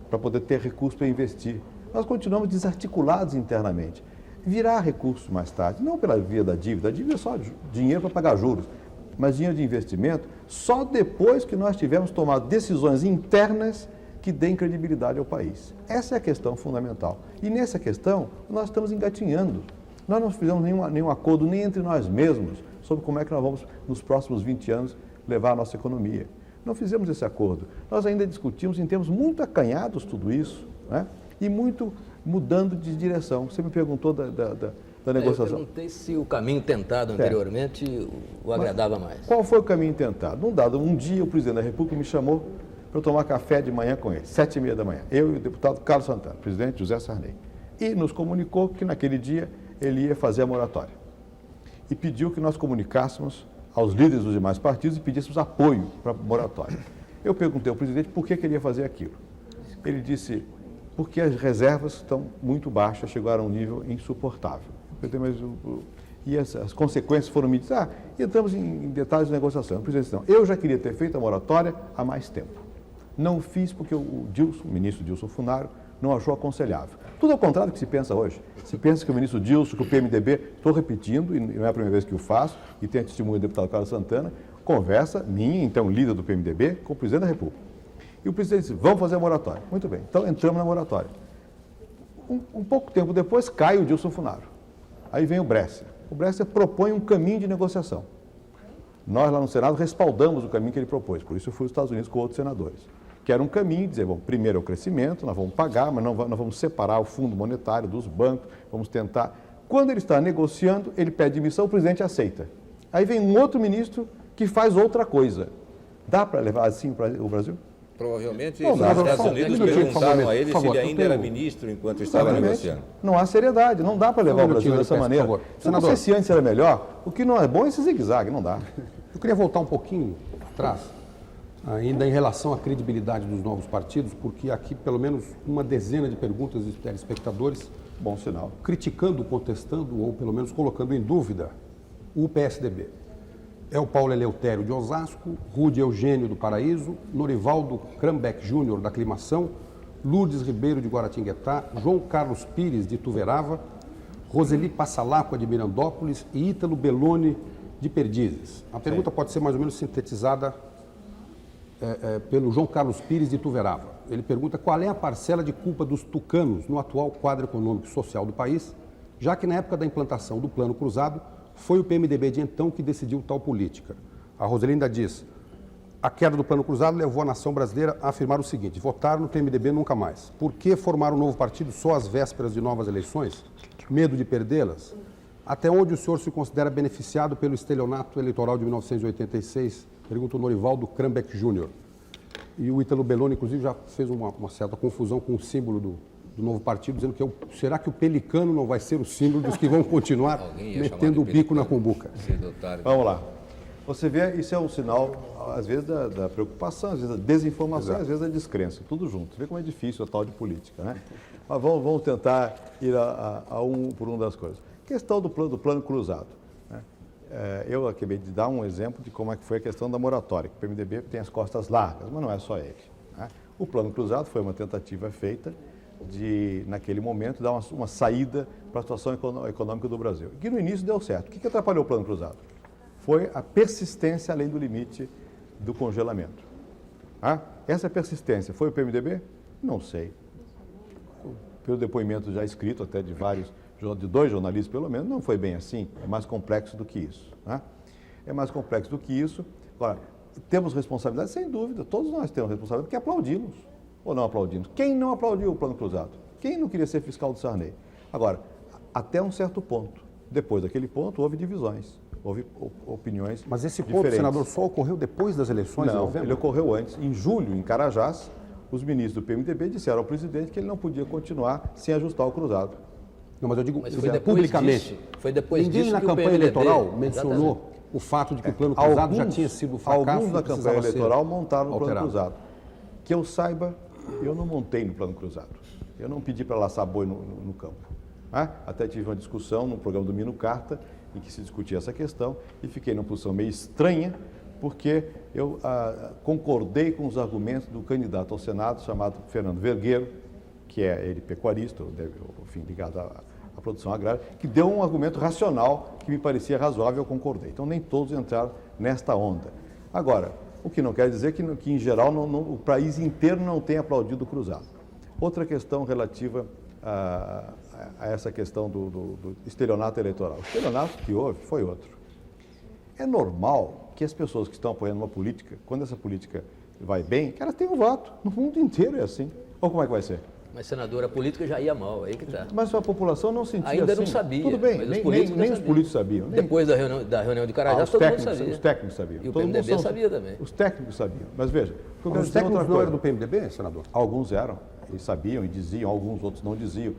para poder ter recursos para investir. Nós continuamos desarticulados internamente. Virá recursos mais tarde, não pela via da dívida. A dívida é só dinheiro para pagar juros, mas dinheiro de investimento só depois que nós tivermos tomado decisões internas que deem credibilidade ao país. Essa é a questão fundamental. E nessa questão, nós estamos engatinhando. Nós não fizemos nenhum acordo, nem entre nós mesmos, sobre como é que nós vamos, nos próximos 20 anos, levar a nossa economia. Não fizemos esse acordo. Nós ainda discutimos em termos muito acanhados tudo isso, né? E muito mudando de direção. Você me perguntou da negociação. Eu perguntei se o caminho tentado anteriormente o agradava mais. Qual foi o caminho tentado? Um dia o presidente da República me chamou para eu tomar café de manhã com ele, 7h30 da manhã. Eu e o deputado Carlos Santana, presidente José Sarney. E nos comunicou que naquele dia ele ia fazer a moratória. E pediu que nós comunicássemos aos líderes dos demais partidos e pedíssemos apoio para a moratória. Eu perguntei ao presidente por que ele ia fazer aquilo. Ele disse, porque as reservas estão muito baixas, chegaram a um nível insuportável. Eu perguntei, e as consequências foram me dizer, entramos em detalhes de negociação. O presidente disse, não, eu já queria ter feito a moratória há mais tempo. Não fiz porque o ministro Dilson Funaro, não achou aconselhável. Tudo ao contrário do que se pensa hoje. Se pensa que o ministro Dilson, que o PMDB, estou repetindo, e não é a primeira vez que o faço, e tem a testemunha do deputado Carlos Santana, conversa minha, então líder do PMDB, com o presidente da República. E o presidente disse, vamos fazer a moratória. Muito bem, então entramos na moratória. Um pouco tempo depois, cai o Dilson Funaro. Aí vem o Bresser. O Bresser propõe um caminho de negociação. Nós, lá no Senado, respaldamos o caminho que ele propôs. Por isso, eu fui aos Estados Unidos com outros senadores. Que era um caminho de dizer, bom, primeiro é o crescimento, nós vamos pagar, mas nós vamos separar o fundo monetário dos bancos, vamos tentar. Quando ele está negociando, ele pede demissão, o presidente aceita. Aí vem um outro ministro que faz outra coisa. Dá para levar assim para o Brasil? Provavelmente Não, os não, Estados não, Unidos não, perguntaram a ele por se favor, ele ainda era ministro enquanto estava negociando. Não há seriedade, não dá para levar o Brasil dessa maneira. por favor. Eu não sei se antes era melhor, o que não é bom é esse zigue-zague, não dá. Eu queria voltar um pouquinho atrás, ainda em relação à credibilidade dos novos partidos, porque aqui pelo menos uma dezena de perguntas de telespectadores, Bom sinal. criticando, contestando ou pelo menos colocando em dúvida o PSDB. É o Paulo Eleutério de Osasco, Rude Eugênio do Paraíso, Norivaldo Krambeck Júnior da Aclimação, Lourdes Ribeiro de Guaratinguetá, João Carlos Pires de Tuverava, Roseli Passalacqua de Mirandópolis e Ítalo Belloni de Perdizes. A pergunta pode ser mais ou menos sintetizada pelo João Carlos Pires de Tuverava. Ele pergunta qual é a parcela de culpa dos tucanos no atual quadro econômico e social do país, já que na época da implantação do Plano Cruzado foi o PMDB de então que decidiu tal política. A Roselinda diz, a queda do Plano Cruzado levou a nação brasileira a afirmar o seguinte, votar no PMDB nunca mais. Por que formar um novo partido só às vésperas de novas eleições? Medo de perdê-las? Até onde o senhor se considera beneficiado pelo estelionato eleitoral de 1986? Pergunta o Norivaldo Krambeck Júnior. E o Ítalo Belloni, inclusive, já fez uma certa confusão com o símbolo do novo partido, dizendo que será que o pelicano não vai ser o símbolo dos que vão continuar metendo o bico na cumbuca? Vamos lá. Você vê, isso é um sinal, às vezes, da preocupação, às vezes da desinformação, às vezes da descrença, tudo junto. Você vê como é difícil a tal de política, né? Mas vamos tentar ir a um por uma das coisas. Questão do plano cruzado. Né? Eu acabei de dar um exemplo de como é que foi a questão da moratória, que o PMDB tem as costas largas, mas não é só ele. Né? O plano cruzado foi uma tentativa feita de, naquele momento, dar uma saída para a situação econômica do Brasil. Que no início deu certo. O que atrapalhou o plano cruzado? Foi a persistência além do limite do congelamento. Essa persistência foi o PMDB? Não sei. Pelo depoimento já escrito até de dois jornalistas pelo menos, não foi bem assim. É mais complexo do que isso. É mais complexo do que isso. Agora, temos responsabilidade? Sem dúvida. Todos nós temos responsabilidade, porque aplaudimos ou não aplaudimos. Quem não aplaudiu o plano cruzado? Quem não queria ser fiscal do Sarney? Agora, até um certo ponto. Depois daquele ponto, houve divisões. Houve opiniões Mas esse ponto, diferentes. senador, só ocorreu depois das eleições? Não, em novembro? ele ocorreu antes. Em julho, em Carajás, os ministros do PMDB disseram ao presidente que ele não podia continuar sem ajustar o cruzado. Não, mas eu digo Mas foi depois publicamente. disso. Foi depois Ninguém disso na que o campanha PMDB eleitoral mencionou o fato de que o plano cruzado já tinha sido um fracasso. Alguns na e campanha precisava ser eleitoral montaram o plano alterado. cruzado. Que eu saiba, eu não montei no plano cruzado. Eu não pedi para laçar boi no campo. Até tive uma discussão no programa do Mino Carta, em que se discutia essa questão, e fiquei numa posição meio estranha, porque eu concordei com os argumentos do candidato ao Senado, chamado Fernando Vergueiro, que é ele pecuarista, enfim, ligado à produção agrária, que deu um argumento racional que me parecia razoável, eu concordei. Então, nem todos entraram nesta onda. Agora, o que não quer dizer que em geral, o país inteiro não tenha aplaudido o cruzado. Outra questão relativa a essa questão do estelionato eleitoral. O estelionato que houve foi outro. É normal que as pessoas que estão apoiando uma política, quando essa política vai bem, que elas tenham voto. No mundo inteiro é assim. Ou como é que vai ser? Mas, senador, a política já ia mal, aí que está. Mas a população não sentia Ainda assim. não sabia. Tudo bem, mas nem os políticos os políticos sabiam. Depois da reunião de Carajás, todo mundo sabia. Os técnicos sabiam. E o Todo mundo PMDB sabia também. Os técnicos sabiam. Mas veja, Os técnicos não eram do PMDB, senador? Alguns eram, e sabiam e diziam, alguns outros não diziam.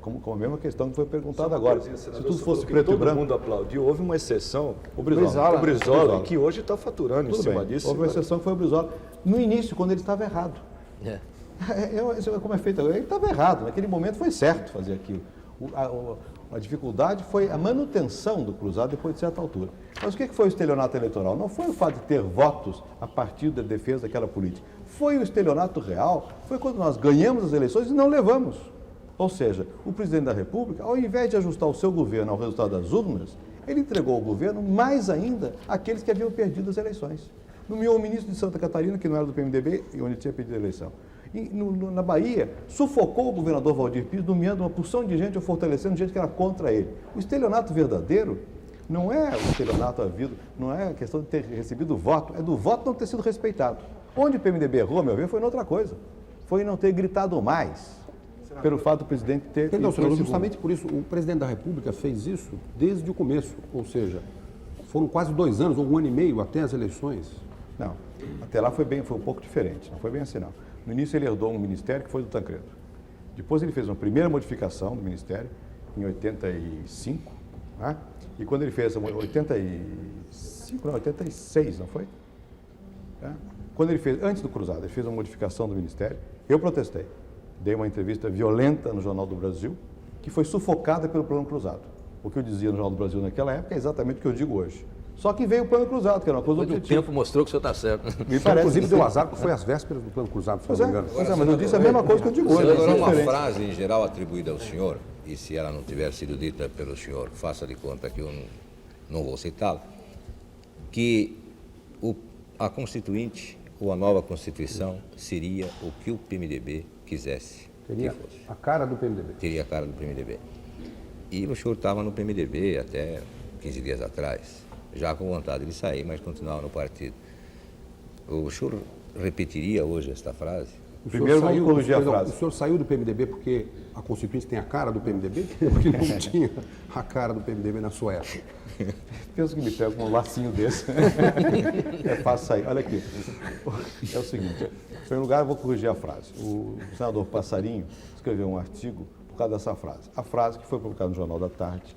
Como a mesma questão que foi perguntada agora. Se tudo fosse preto e branco. Todo mundo aplaudiu. Houve uma exceção, O Brizola, que hoje está faturando tudo em cima bem. disso. Houve uma exceção que foi o Brizola. No início, quando ele estava errado. Como é feito? Ele estava errado. Naquele momento foi certo fazer aquilo. A dificuldade foi a manutenção do cruzado depois de certa altura. Mas o que foi o estelionato eleitoral? Não foi o fato de ter votos a partir da defesa daquela política. Foi o estelionato real, foi quando nós ganhamos as eleições e não levamos. Ou seja, o presidente da República, ao invés de ajustar o seu governo ao resultado das urnas, ele entregou ao governo mais ainda àqueles que haviam perdido as eleições. Nomeou o ministro de Santa Catarina, que não era do PMDB, e onde tinha perdido a eleição. Na Bahia, sufocou o governador Valdir Pires, nomeando uma porção de gente ou fortalecendo gente que era contra ele. O estelionato verdadeiro não é o estelionato havido, não é a questão de ter recebido voto, é do voto não ter sido respeitado. Onde o PMDB errou, a meu ver, foi em outra coisa. Foi em não ter gritado mais, pelo fato do presidente ter... Então, senador, justamente por isso, o presidente da República fez isso desde o começo, ou seja, foram quase 2 anos, ou 1 ano e meio até as eleições. Não, até lá foi um pouco diferente, não foi bem assim não. No início ele herdou um ministério que foi do Tancredo. Depois ele fez uma primeira modificação do ministério, em 85, e quando ele fez 86, não foi? Quando ele fez, antes do cruzado, ele fez uma modificação do ministério, eu protestei. Dei uma entrevista violenta no Jornal do Brasil, que foi sufocada pelo plano cruzado. O que eu dizia no Jornal do Brasil naquela época é exatamente o que eu digo hoje. Só que veio o plano cruzado, que era uma coisa O tempo mostrou que o senhor está certo. Me parece, inclusive, deu azar, porque foi às vésperas do plano cruzado, se não me engano. Mas eu disse a mesma coisa que eu digo hoje. Agora, uma frase em geral atribuída ao senhor, e se ela não tiver sido dita pelo senhor, faça de conta que eu não vou citá-la, que a Constituinte, ou a nova Constituição, seria o que o PMDB quisesse Teria que fosse. a cara do PMDB. Teria a cara do PMDB. E o senhor estava no PMDB até 15 dias atrás, já com vontade de sair, mas continuava no partido. O senhor repetiria hoje esta frase? Primeiro vamos corrigir a frase. O senhor saiu do PMDB porque a Constituinte tem a cara do PMDB? Porque não tinha a cara do PMDB na sua época? Penso que me pega com um lacinho desse. É fácil sair. Olha aqui. É o seguinte, em primeiro lugar eu vou corrigir a frase. O senador Passarinho escreveu um artigo por causa dessa frase. A frase que foi publicada no Jornal da Tarde,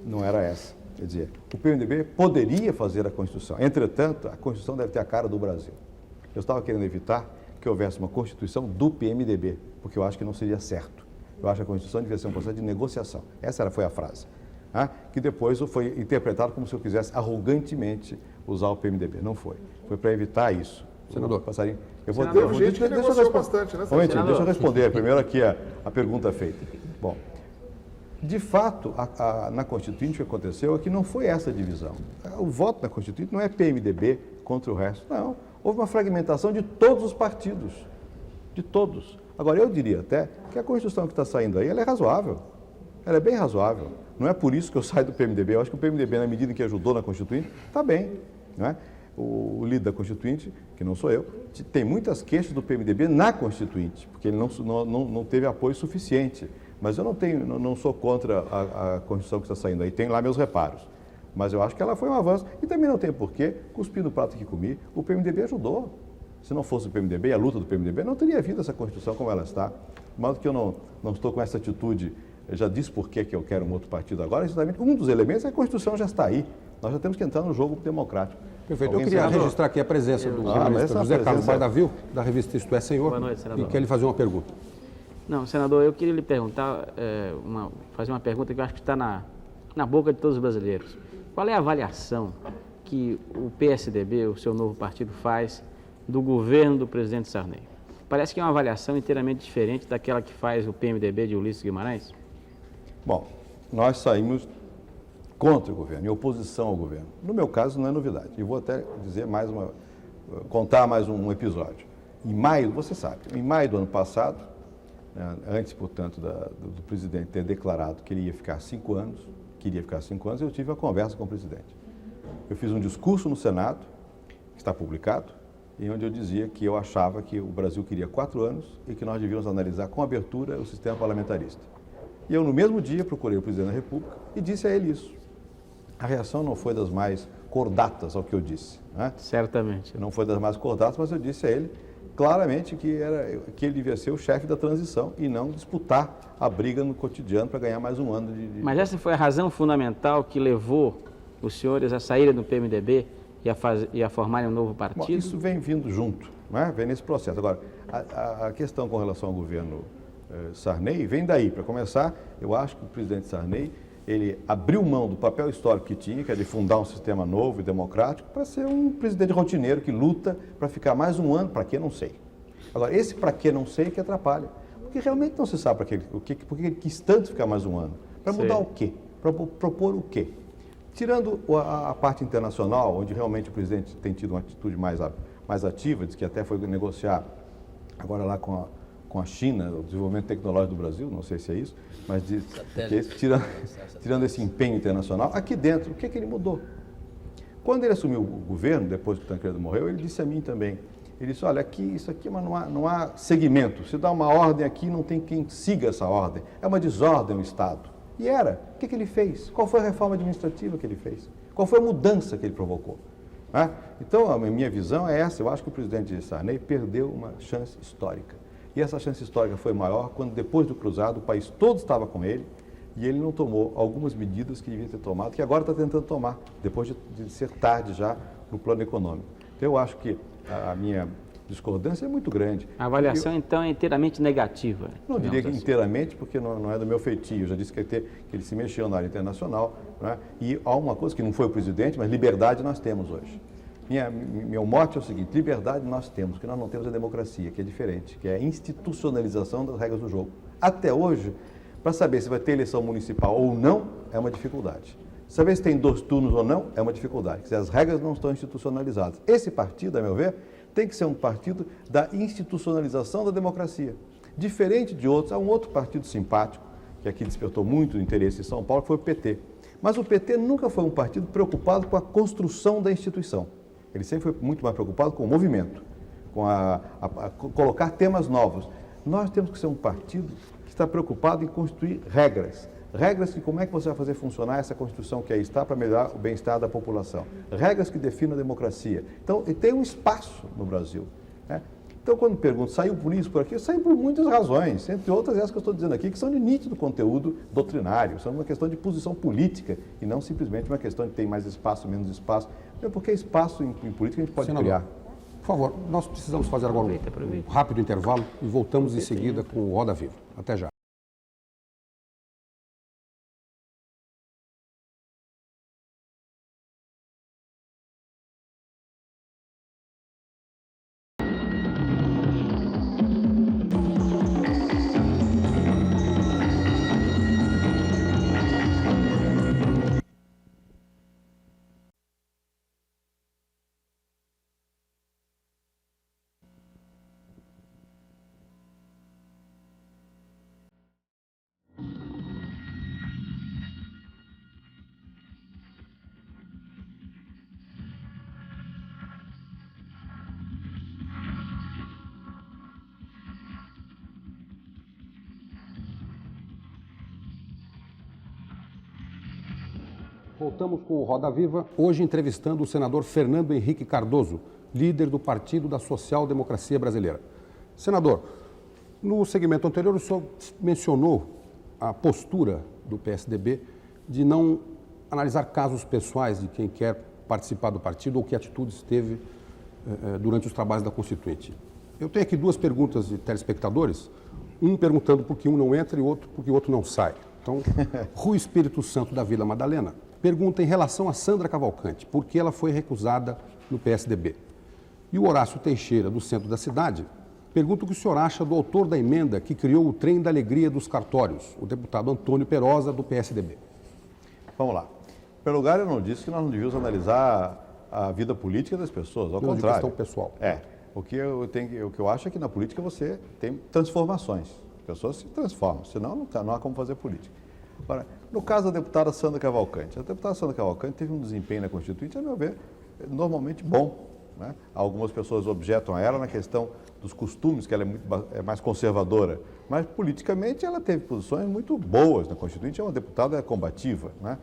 não era essa. Quer dizer, o PMDB poderia fazer a Constituição. Entretanto, a Constituição deve ter a cara do Brasil. Eu estava querendo evitar que houvesse uma Constituição do PMDB, porque eu acho que não seria certo. Eu acho que a Constituição devia ser um processo de negociação. Essa foi a frase. Que depois foi interpretado como se eu quisesse arrogantemente usar o PMDB. Não foi. Foi para evitar isso. Senador. Passarinho. Teve gente que negociou bastante, né, Momentinho, senador? deixa eu responder primeiro aqui a pergunta feita. Bom, de fato, na Constituinte o que aconteceu é que não foi essa a divisão. O voto na Constituinte não é PMDB contra o resto, não. Houve uma fragmentação de todos os partidos, de todos. Agora, eu diria até que a Constituição que está saindo aí, ela é razoável. Ela é bem razoável. Não é por isso que eu saio do PMDB. Eu acho que o PMDB, na medida em que ajudou na Constituinte, está bem. Não é? O líder da Constituinte, que não sou eu, tem muitas queixas do PMDB na Constituinte, porque ele não teve apoio suficiente. Mas eu não sou contra a Constituição que está saindo aí. Tem lá meus reparos. Mas eu acho que ela foi um avanço. E também não tem porquê, cuspir no prato que comi, o PMDB ajudou. Se não fosse o PMDB e a luta do PMDB, não teria havido essa Constituição como ela está. Mas que eu não estou com essa atitude, eu já disse por que eu quero um outro partido agora, exatamente um dos elementos é que a Constituição já está aí. Nós já temos que entrar no jogo democrático. Perfeito. Eu queria registrar aqui a presença do jornalista José Carlos Bardavil, da revista Isto é Senhor, Boa noite, senador. e quer lhe fazer uma pergunta. Não, senador, eu queria lhe perguntar, fazer uma pergunta que eu acho que está na boca de todos os brasileiros. Qual é a avaliação que o PSDB, o seu novo partido, faz do governo do presidente Sarney? Parece que é uma avaliação inteiramente diferente daquela que faz o PMDB de Ulisses Guimarães? Bom, nós saímos contra o governo, em oposição ao governo. No meu caso, não é novidade. E vou até dizer contar mais um episódio. Em maio, você sabe, em maio do ano passado, antes, portanto, do presidente ter declarado que ele ia ficar 5 anos, eu tive uma conversa com o presidente. Eu fiz um discurso no Senado, que está publicado, em onde eu dizia que eu achava que o Brasil queria 4 anos e que nós devíamos analisar com abertura o sistema parlamentarista. E eu, no mesmo dia, procurei o presidente da República e disse a ele isso. A reação não foi das mais cordatas ao que eu disse. Né? Certamente. Não foi das mais cordatas, mas eu disse a ele claramente que ele devia ser o chefe da transição e não disputar a briga no cotidiano para ganhar mais um ano de... Mas essa foi a razão fundamental que levou os senhores a saírem do PMDB e a formarem um novo partido? Bom, isso vem vindo junto, né? Vem nesse processo. Agora, a questão com relação ao governo Sarney vem daí. Para começar, eu acho que o presidente Sarney ele abriu mão do papel histórico que tinha, que é de fundar um sistema novo e democrático, para ser um presidente rotineiro que luta para ficar mais um ano, para que não sei. Agora, esse para que não sei que atrapalha, porque realmente não se sabe por que ele quis tanto ficar mais um ano. Para mudar o quê? Para propor o quê? Tirando a parte internacional, onde realmente o presidente tem tido uma atitude mais ativa, diz que até foi negociar agora lá com a China, o desenvolvimento tecnológico do Brasil, não sei se é isso, mas tirando esse empenho internacional, aqui dentro, o que ele mudou? Quando ele assumiu o governo, depois que o Tancredo morreu, ele disse a mim também, ele disse, olha, isso aqui mas não há segmento, se dá uma ordem aqui, não tem quem siga essa ordem, é uma desordem no Estado. E era. O que ele fez? Qual foi a reforma administrativa que ele fez? Qual foi a mudança que ele provocou? Então, a minha visão é essa, eu acho que o presidente Sarney perdeu uma chance histórica. E essa chance histórica foi maior quando, depois do cruzado, o país todo estava com ele e ele não tomou algumas medidas que devia ter tomado, que agora está tentando tomar, depois de ser tarde já no plano econômico. Então, eu acho que a minha discordância é muito grande. A avaliação, então, é inteiramente negativa? Não diria que inteiramente, porque não é do meu feitio. Eu já disse que ele se mexeu na área internacional, né? E há uma coisa que não foi o presidente, mas liberdade nós temos hoje. Meu mote é o seguinte, liberdade nós temos, que nós não temos a democracia, que é diferente, que é a institucionalização das regras do jogo. Até hoje, para saber se vai ter eleição municipal ou não, é uma dificuldade. Saber se tem 2 turnos ou não, é uma dificuldade. Quer dizer, as regras não estão institucionalizadas. Esse partido, a meu ver, tem que ser um partido da institucionalização da democracia. Diferente de outros, há um outro partido simpático, que aqui despertou muito interesse em São Paulo, que foi o PT. Mas o PT nunca foi um partido preocupado com a construção da instituição. Ele sempre foi muito mais preocupado com o movimento, com colocar temas novos. Nós temos que ser um partido que está preocupado em construir regras. Regras que como é que você vai fazer funcionar essa Constituição que aí está para melhorar o bem-estar da população. Regras que definam a democracia. Então, e tem um espaço no Brasil. Né? Então, quando me pergunto, saiu por isso, por aquilo, saiu por muitas razões, entre outras essas que eu estou dizendo aqui, que são de nítido conteúdo doutrinário, são uma questão de posição política e não simplesmente uma questão de ter mais espaço, menos espaço. Porque espaço em política a gente pode criar. Por favor, nós precisamos fazer agora um rápido intervalo e voltamos em seguida com o Roda Viva. Até já. Voltamos com o Roda Viva, hoje entrevistando o senador Fernando Henrique Cardoso, líder do Partido da Social Democracia Brasileira. Senador, no segmento anterior o senhor mencionou a postura do PSDB de não analisar casos pessoais de quem quer participar do partido ou que atitudes teve durante os trabalhos da Constituinte. Eu tenho aqui duas perguntas de telespectadores, um perguntando por que um não entra e outro por que o outro não sai. Então, Rui Espírito Santo da Vila Madalena pergunta em relação a Sandra Cavalcante, por que ela foi recusada no PSDB. E o Horácio Teixeira, do centro da cidade, pergunta o que o senhor acha do autor da emenda que criou o Trem da Alegria dos Cartórios, o deputado Antônio Perosa, do PSDB. Vamos lá. Em primeiro lugar, eu não disse que nós não devíamos analisar a vida política das pessoas, ao Não, contrário. de questão pessoal. O que eu acho é que na política você tem transformações. As pessoas se transformam, senão não há como fazer política. Agora, no caso da deputada Sandra Cavalcante, a deputada Sandra Cavalcante teve um desempenho na Constituinte, a meu ver, normalmente bom. Né? Algumas pessoas objetam a ela na questão dos costumes, que ela é mais conservadora, mas politicamente ela teve posições muito boas na Constituinte, é uma deputada combativa. Né?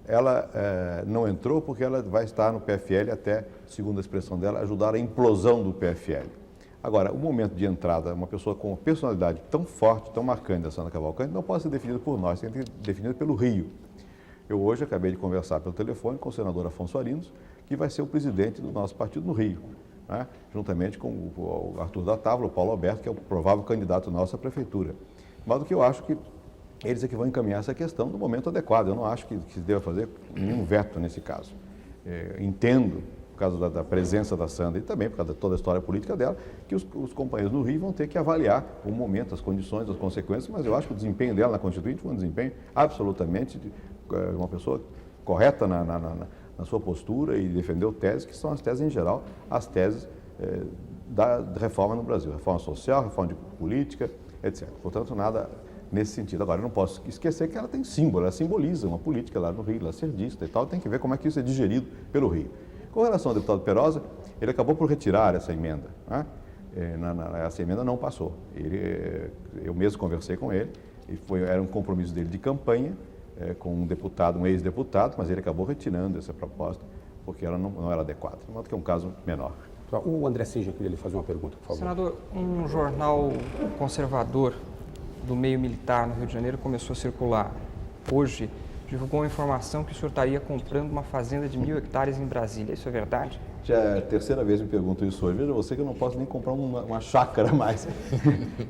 Ela não entrou porque ela vai estar no PFL até, segundo a expressão dela, ajudar a implosão do PFL. Agora, o momento de entrada, uma pessoa com uma personalidade tão forte, tão marcante da Sandra Cavalcante, não pode ser definido por nós, tem que ser definido pelo Rio. Eu hoje acabei de conversar pelo telefone com o senador Afonso Arinos, que vai ser o presidente do nosso partido no Rio, né? Juntamente com o Arthur da Távola, o Paulo Alberto, que é o provável candidato nosso à prefeitura. Mas do que eu acho que eles é que vão encaminhar essa questão no momento adequado. Eu não acho que se deva fazer nenhum veto nesse caso. Entendo, por causa da presença da Sandra e também por causa de toda a história política dela, que os companheiros no Rio vão ter que avaliar o momento, as condições, as consequências, mas eu acho que o desempenho dela na Constituinte foi um desempenho absolutamente de uma pessoa correta na sua postura e defendeu teses que são as teses, em geral, as teses da reforma no Brasil. Reforma social, reforma de política, etc. Portanto, nada nesse sentido. Agora, eu não posso esquecer que ela tem símbolo, ela simboliza uma política lá no Rio, lacerdista e tal, tem que ver como é que isso é digerido pelo Rio. Com relação ao deputado Perosa, ele acabou por retirar essa emenda. Né? Essa emenda não passou. Eu mesmo conversei com ele, era um compromisso dele de campanha, com um deputado, um ex-deputado, mas ele acabou retirando essa proposta, porque ela não era adequada, de modo que é um caso menor. O André Sinja queria lhe fazer uma pergunta, por favor. Senador, um jornal conservador do meio militar no Rio de Janeiro começou a circular hoje, divulgou uma informação que o senhor estaria comprando uma fazenda de 1.000 hectares em Brasília. Isso é verdade? Já é a terceira vez que me pergunto isso hoje. Veja você que eu não posso nem comprar uma chácara mais.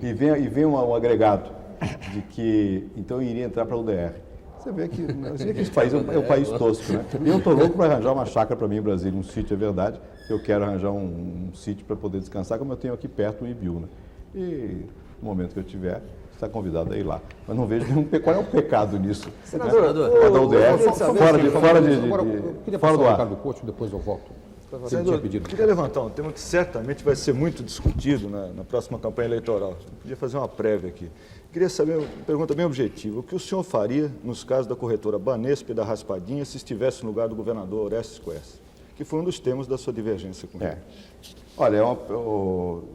E vem um agregado de que então eu iria entrar para a UDR. Você vê que esse país é um país tosco, né? E eu estou louco para arranjar uma chácara para mim em Brasília, um sítio, é verdade. Eu quero arranjar um sítio para poder descansar, como eu tenho aqui perto o Ibiú, né? E no momento que eu tiver, está convidado a ir lá. Mas não vejo nenhum... Qual é o pecado nisso? Senador, da UDR, fora do ar. Ricardo Couto, depois eu volto. Senador, queria levantar um tema que certamente vai ser muito discutido na próxima campanha eleitoral. Eu podia fazer uma prévia aqui. Queria saber, uma pergunta bem objetiva, o que o senhor faria nos casos da corretora Banesp e da Raspadinha se estivesse no lugar do governador Orestes Quercia, que foi um dos temas da sua divergência com ele? Olha,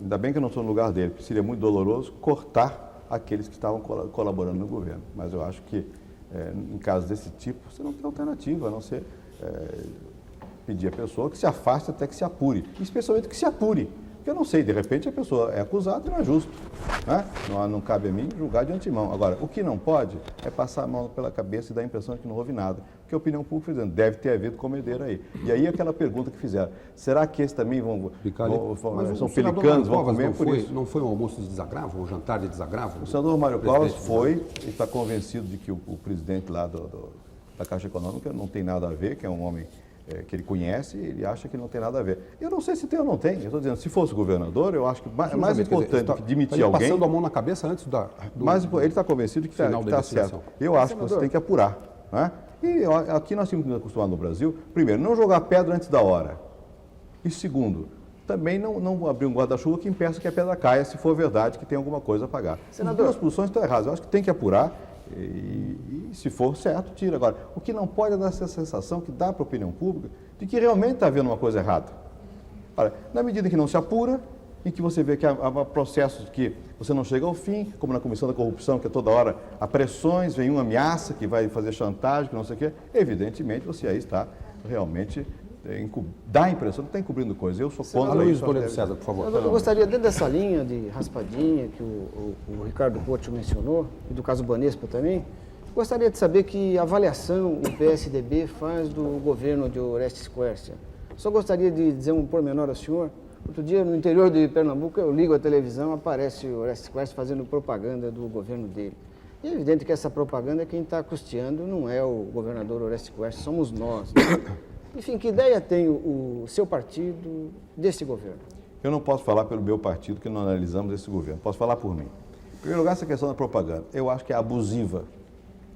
ainda bem que eu não estou no lugar dele, porque seria muito doloroso cortar aqueles que estavam colaborando no governo. Mas eu acho que, em casos desse tipo, você não tem alternativa, a não ser pedir à pessoa que se afaste até que se apure, especialmente que se apure. Porque eu não sei, de repente a pessoa é acusada e não é justo. Né? Não cabe a mim julgar de antemão. Agora, o que não pode é passar a mão pela cabeça e dar a impressão de que não houve nada. Porque a opinião pública dizendo, deve ter havido comedeira aí. E aí aquela pergunta que fizeram, será que esses também são pelicanos, vão comer por isso? Não foi um almoço de desagravo, um jantar de desagravo? O senador Mário Covas foi e está convencido de que o presidente lá da Caixa Econômica não tem nada a ver, que é um homem que ele conhece, ele acha que não tem nada a ver. Eu não sei se tem ou não tem. Eu estou dizendo, se fosse governador, eu acho que mais importante do que demitir alguém... passando a mão na cabeça antes Mas ele está convencido que está certo. Eu acho que você tem que apurar. Né? E aqui nós temos que nos acostumar no Brasil, primeiro, não jogar pedra antes da hora. E segundo, também não abrir um guarda-chuva que impeça que a pedra caia, se for verdade que tem alguma coisa a pagar. Senador, as duas posições estão erradas. Eu acho que tem que apurar. E se for certo, tira. Agora, o que não pode é dar essa sensação que dá para a opinião pública de que realmente está havendo uma coisa errada. Olha, na medida que não se apura, em que você vê que há processos que você não chega ao fim, como na Comissão da Corrupção, que toda hora há pressões, vem uma ameaça que vai fazer chantagem, que não sei o quê, evidentemente você aí está realmente, dá a impressão que está encobrindo coisas. Eu sou contra Luiz isso. Toledo César, por favor. Eu gostaria, dentro dessa linha de raspadinha que o Ricardo Couto mencionou, e do caso Banespa também, gostaria de saber que avaliação o PSDB faz do governo de Orestes Quercia. Só gostaria de dizer um pormenor ao senhor. Outro dia, no interior de Pernambuco, eu ligo a televisão, aparece o Orestes Quercia fazendo propaganda do governo dele. E é evidente que essa propaganda, quem está custeando não é o governador Orestes Quercia, somos nós. Enfim, que ideia tem o seu partido desse governo? Eu não posso falar pelo meu partido, que não analisamos esse governo. Posso falar por mim. Em primeiro lugar, essa questão da propaganda. Eu acho que é abusiva.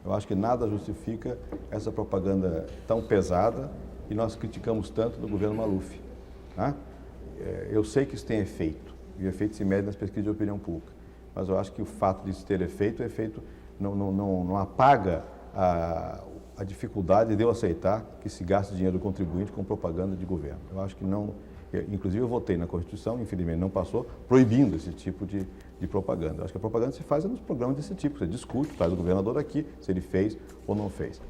Eu acho que nada justifica essa propaganda tão pesada e nós criticamos tanto do governo Maluf. Tá? Eu sei que isso tem efeito, e o efeito se mede nas pesquisas de opinião pública, mas eu acho que o fato de isso ter efeito não apaga a dificuldade de eu aceitar que se gaste dinheiro do contribuinte com propaganda de governo. Eu acho que não... Inclusive, eu votei na Constituição, infelizmente não passou, proibindo esse tipo de propaganda. Eu acho que a propaganda se faz nos programas desse tipo. Você discute, faz o governador aqui, se ele fez ou não fez.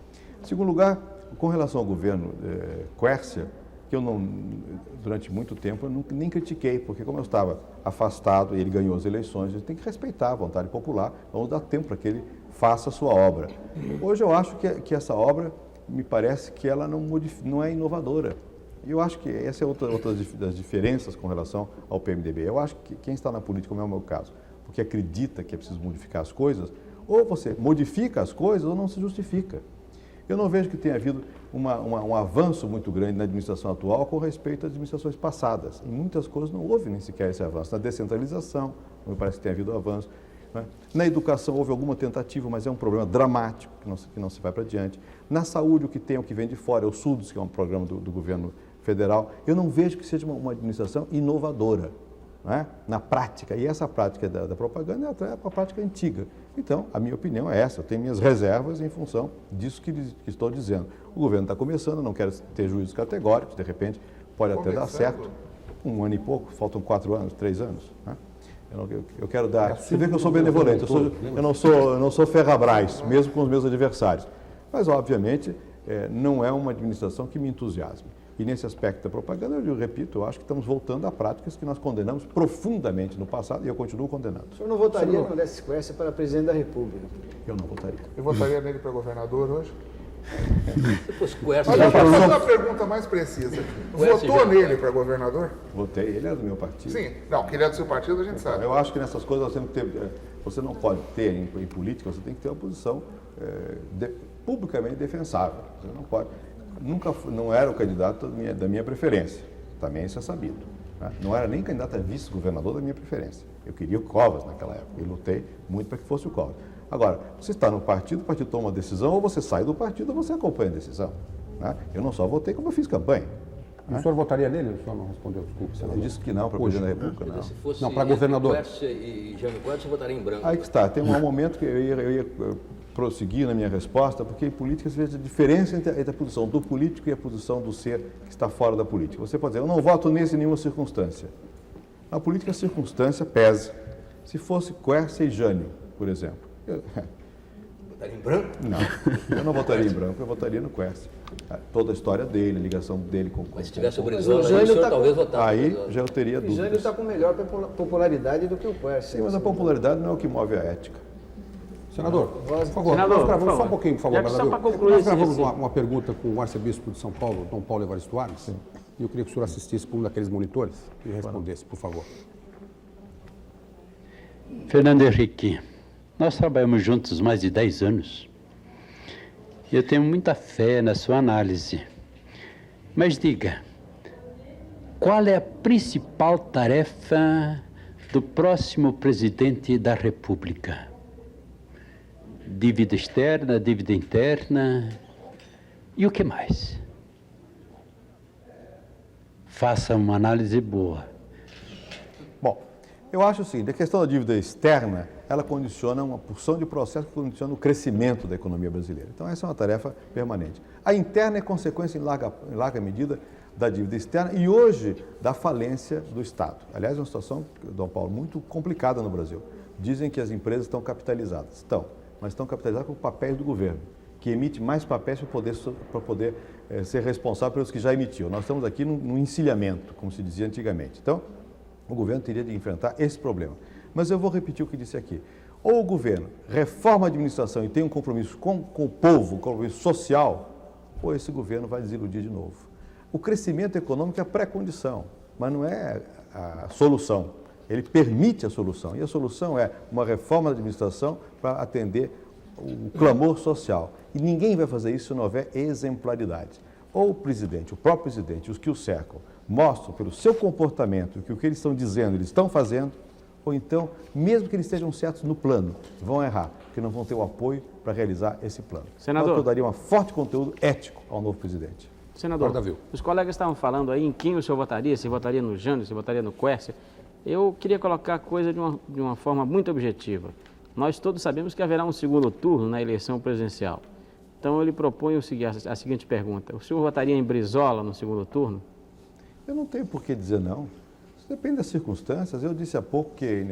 Em segundo lugar, com relação ao governo Quercia, que eu não, durante muito tempo, eu nem critiquei, porque como eu estava afastado e ele ganhou as eleições, a gente tem que respeitar a vontade popular, vamos dar tempo para que ele faça a sua obra. Hoje eu acho que essa obra, me parece que ela não é inovadora. E eu acho que essa é outra das diferenças com relação ao PMDB. Eu acho que quem está na política, como é o meu caso, porque acredita que é preciso modificar as coisas, ou você modifica as coisas ou não se justifica. Eu não vejo que tenha havido um avanço muito grande na administração atual com respeito às administrações passadas. Em muitas coisas não houve nem sequer esse avanço. Na descentralização, me parece que tem havido avanço. Né? Na educação houve alguma tentativa, mas é um problema dramático que não se vai para adiante. Na saúde, o que tem, o que vem de fora, é o SUDES, que é um programa do governo federal. Eu não vejo que seja uma administração inovadora, né? Na prática. E essa prática da propaganda é uma prática antiga. Então, a minha opinião é essa. Eu tenho minhas reservas em função disso que estou dizendo. O governo está começando, não quero ter juízos categóricos, de repente pode até dar certo. Um ano e pouco, faltam 4 anos, 3 anos. Né? Eu quero dar... Você vê que eu sou benevolente, eu não sou Ferrabras, mesmo com os meus adversários. Mas, obviamente, não é uma administração que me entusiasme. E nesse aspecto da propaganda, eu repito, eu acho que estamos voltando a práticas que nós condenamos profundamente no passado e eu continuo condenando. O senhor não votaria no Orestes Quercia para presidente da República? Eu não votaria. Eu votaria nele para governador hoje? Se fosse Quercia, Olha, eu vou fazer uma pergunta mais precisa. Votou nele para governador? Votei, ele é do meu partido. Sim, não, que ele é do seu partido a gente sabe. Eu acho que nessas coisas nós temos que ter... Você não pode ter, em política, você tem que ter uma posição publicamente defensável. Você não pode... não era o candidato da minha preferência, também isso é sabido. Né? Não era nem candidato a vice-governador da minha preferência. Eu queria o Covas naquela época e lutei muito para que fosse o Covas. Agora, você está no partido, o partido toma uma decisão, ou você sai do partido ou você acompanha a decisão. Né? Eu não só votei, como eu fiz campanha. O senhor votaria nele? O senhor não respondeu, desculpe. Eu disse que não para presidente da República, não. Se fosse Não, para governador. Quercia e Jânio Quercia, eu votaria em branco. Aí que está, tem um momento que eu ia prosseguir na minha resposta, porque em política às vezes a diferença entre a posição do político e a posição do ser que está fora da política. Você pode dizer, eu não voto nesse em nenhuma circunstância. Na política a circunstância pesa. Se fosse Quercia e Jânio, por exemplo. Votaria em branco? Não, eu não votaria em branco, eu votaria no Quercia. Toda a história dele, a ligação dele com... Mas se tivesse o Brizola, Jânio o senhor tá talvez votasse. Aí já eu teria O dúvidas. Jânio está com melhor popularidade do que o Quercia. Sim, mas a popularidade não é o que move a ética. Senador, por favor, Senador, nós gravamos por só um favor. pouquinho, por favor, Já que só vereador. para concluir Nós gravamos esse- uma pergunta com o arcebispo de São Paulo, Dom Paulo Evaristo Arnes, e eu queria que o senhor assistisse por um daqueles monitores e respondesse, por favor. Fernando Henrique, nós trabalhamos juntos mais de 10 anos. E eu tenho muita fé na sua análise. Mas diga, qual é a principal tarefa do próximo presidente da República? Dívida externa, dívida interna e o que mais? Faça uma análise boa. Bom, eu acho o seguinte, a questão da dívida externa, ela condiciona uma porção de processos que condiciona o crescimento da economia brasileira. Então, essa é uma tarefa permanente. A interna é consequência, em larga medida, da dívida externa e hoje da falência do Estado. Aliás, é uma situação, Dom Paulo, muito complicada no Brasil. Dizem que as empresas estão capitalizadas. Estão, mas estão capitalizadas com papéis do governo, que emite mais papéis para poder ser responsável pelos que já emitiu. Nós estamos aqui no encilhamento, como se dizia antigamente. Então, o governo teria de enfrentar esse problema. Mas eu vou repetir o que disse aqui. Ou o governo reforma a administração e tem um compromisso com o povo, um compromisso social, ou esse governo vai desiludir de novo. O crescimento econômico é a pré-condição, mas não é a solução. Ele permite a solução. E a solução é uma reforma da administração para atender o clamor social. E ninguém vai fazer isso se não houver exemplaridade. Ou o presidente, o próprio presidente, os que o cercam, mostram pelo seu comportamento que o que eles estão dizendo, eles estão fazendo, ou então, mesmo que eles estejam certos no plano, vão errar, porque não vão ter o apoio para realizar esse plano. Senador, eu daria um forte conteúdo ético ao novo presidente. Senador, os colegas estavam falando aí em quem o senhor votaria, se votaria no Jânio, se votaria no Quércia. Eu queria colocar a coisa de uma forma muito objetiva. Nós todos sabemos que haverá um segundo turno na eleição presidencial. Então, eu lhe proponho a seguinte pergunta. O senhor votaria em Brizola no segundo turno? Eu não tenho por que dizer não. Isso depende das circunstâncias. Eu disse há pouco que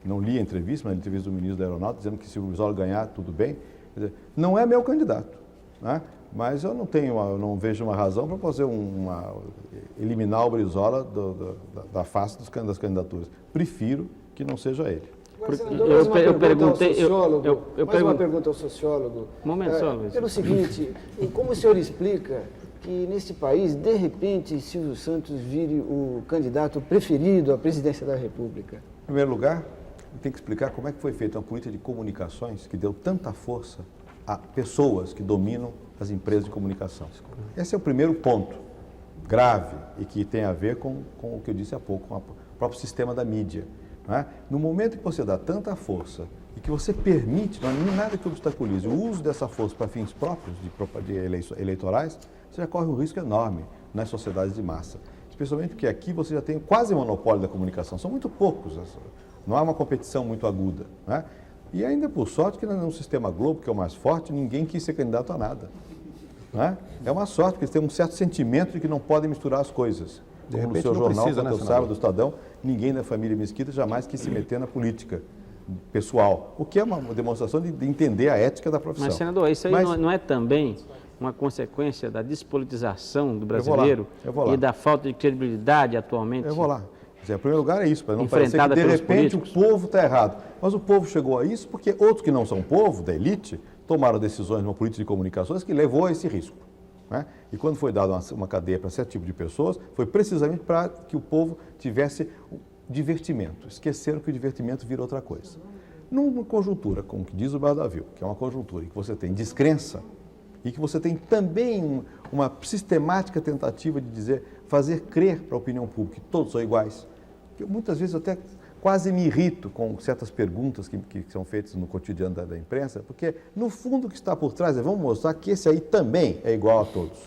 não li a entrevista, mas a entrevista do ministro da Aeronáutica, dizendo que se o Brizola ganhar, tudo bem. Quer dizer, não é meu candidato, né? Mas eu não vejo uma razão para fazer eliminar o Brizola da face das candidaturas. Prefiro que não seja ele. Eu perguntei uma pergunta ao sociólogo. Momento só, Luiz. Pelo seguinte, como o senhor explica que neste país, de repente, Silvio Santos vire o candidato preferido à presidência da República? Em primeiro lugar, tem que explicar como é que foi feita uma política de comunicações que deu tanta força a pessoas que dominam as empresas de comunicação. Esse é o primeiro ponto grave e que tem a ver com o que eu disse há pouco, com o próprio sistema da mídia. Não é? No momento que você dá tanta força e que você permite, não há nada que obstaculize o uso dessa força para fins próprios de eleitorais, você já corre um risco enorme nas sociedades de massa. Especialmente porque aqui você já tem quase monopólio da comunicação, são muito poucos, não há uma competição muito aguda. Não é? E ainda por sorte que no sistema Globo, que é o mais forte, ninguém quis ser candidato a nada. Não é? É uma sorte, porque eles têm um certo sentimento de que não podem misturar as coisas. Como no seu jornal, quanto eu saiba, do Estadão, ninguém da família Mesquita jamais quis se meter na política pessoal, o que é uma demonstração de entender a ética da profissão. Mas, senador, isso aí não é também uma consequência da despolitização do brasileiro e da falta de credibilidade atualmente? Eu vou lá. Em primeiro lugar é isso, para não parecer que de repente o povo está errado. Mas o povo chegou a isso porque outros que não são povo, da elite, tomaram decisões numa política de comunicações que levou a esse risco. Né? E quando foi dada uma cadeia para certo tipo de pessoas, foi precisamente para que o povo tivesse divertimento. Esqueceram que o divertimento vira outra coisa. Numa conjuntura, como que diz o Bardavil, que é uma conjuntura em que você tem descrença e que você tem também uma sistemática tentativa de fazer crer para a opinião pública que todos são iguais. Eu, muitas vezes eu até quase me irrito com certas perguntas que são feitas no cotidiano da imprensa, porque no fundo o que está por trás vamos mostrar que esse aí também é igual a todos.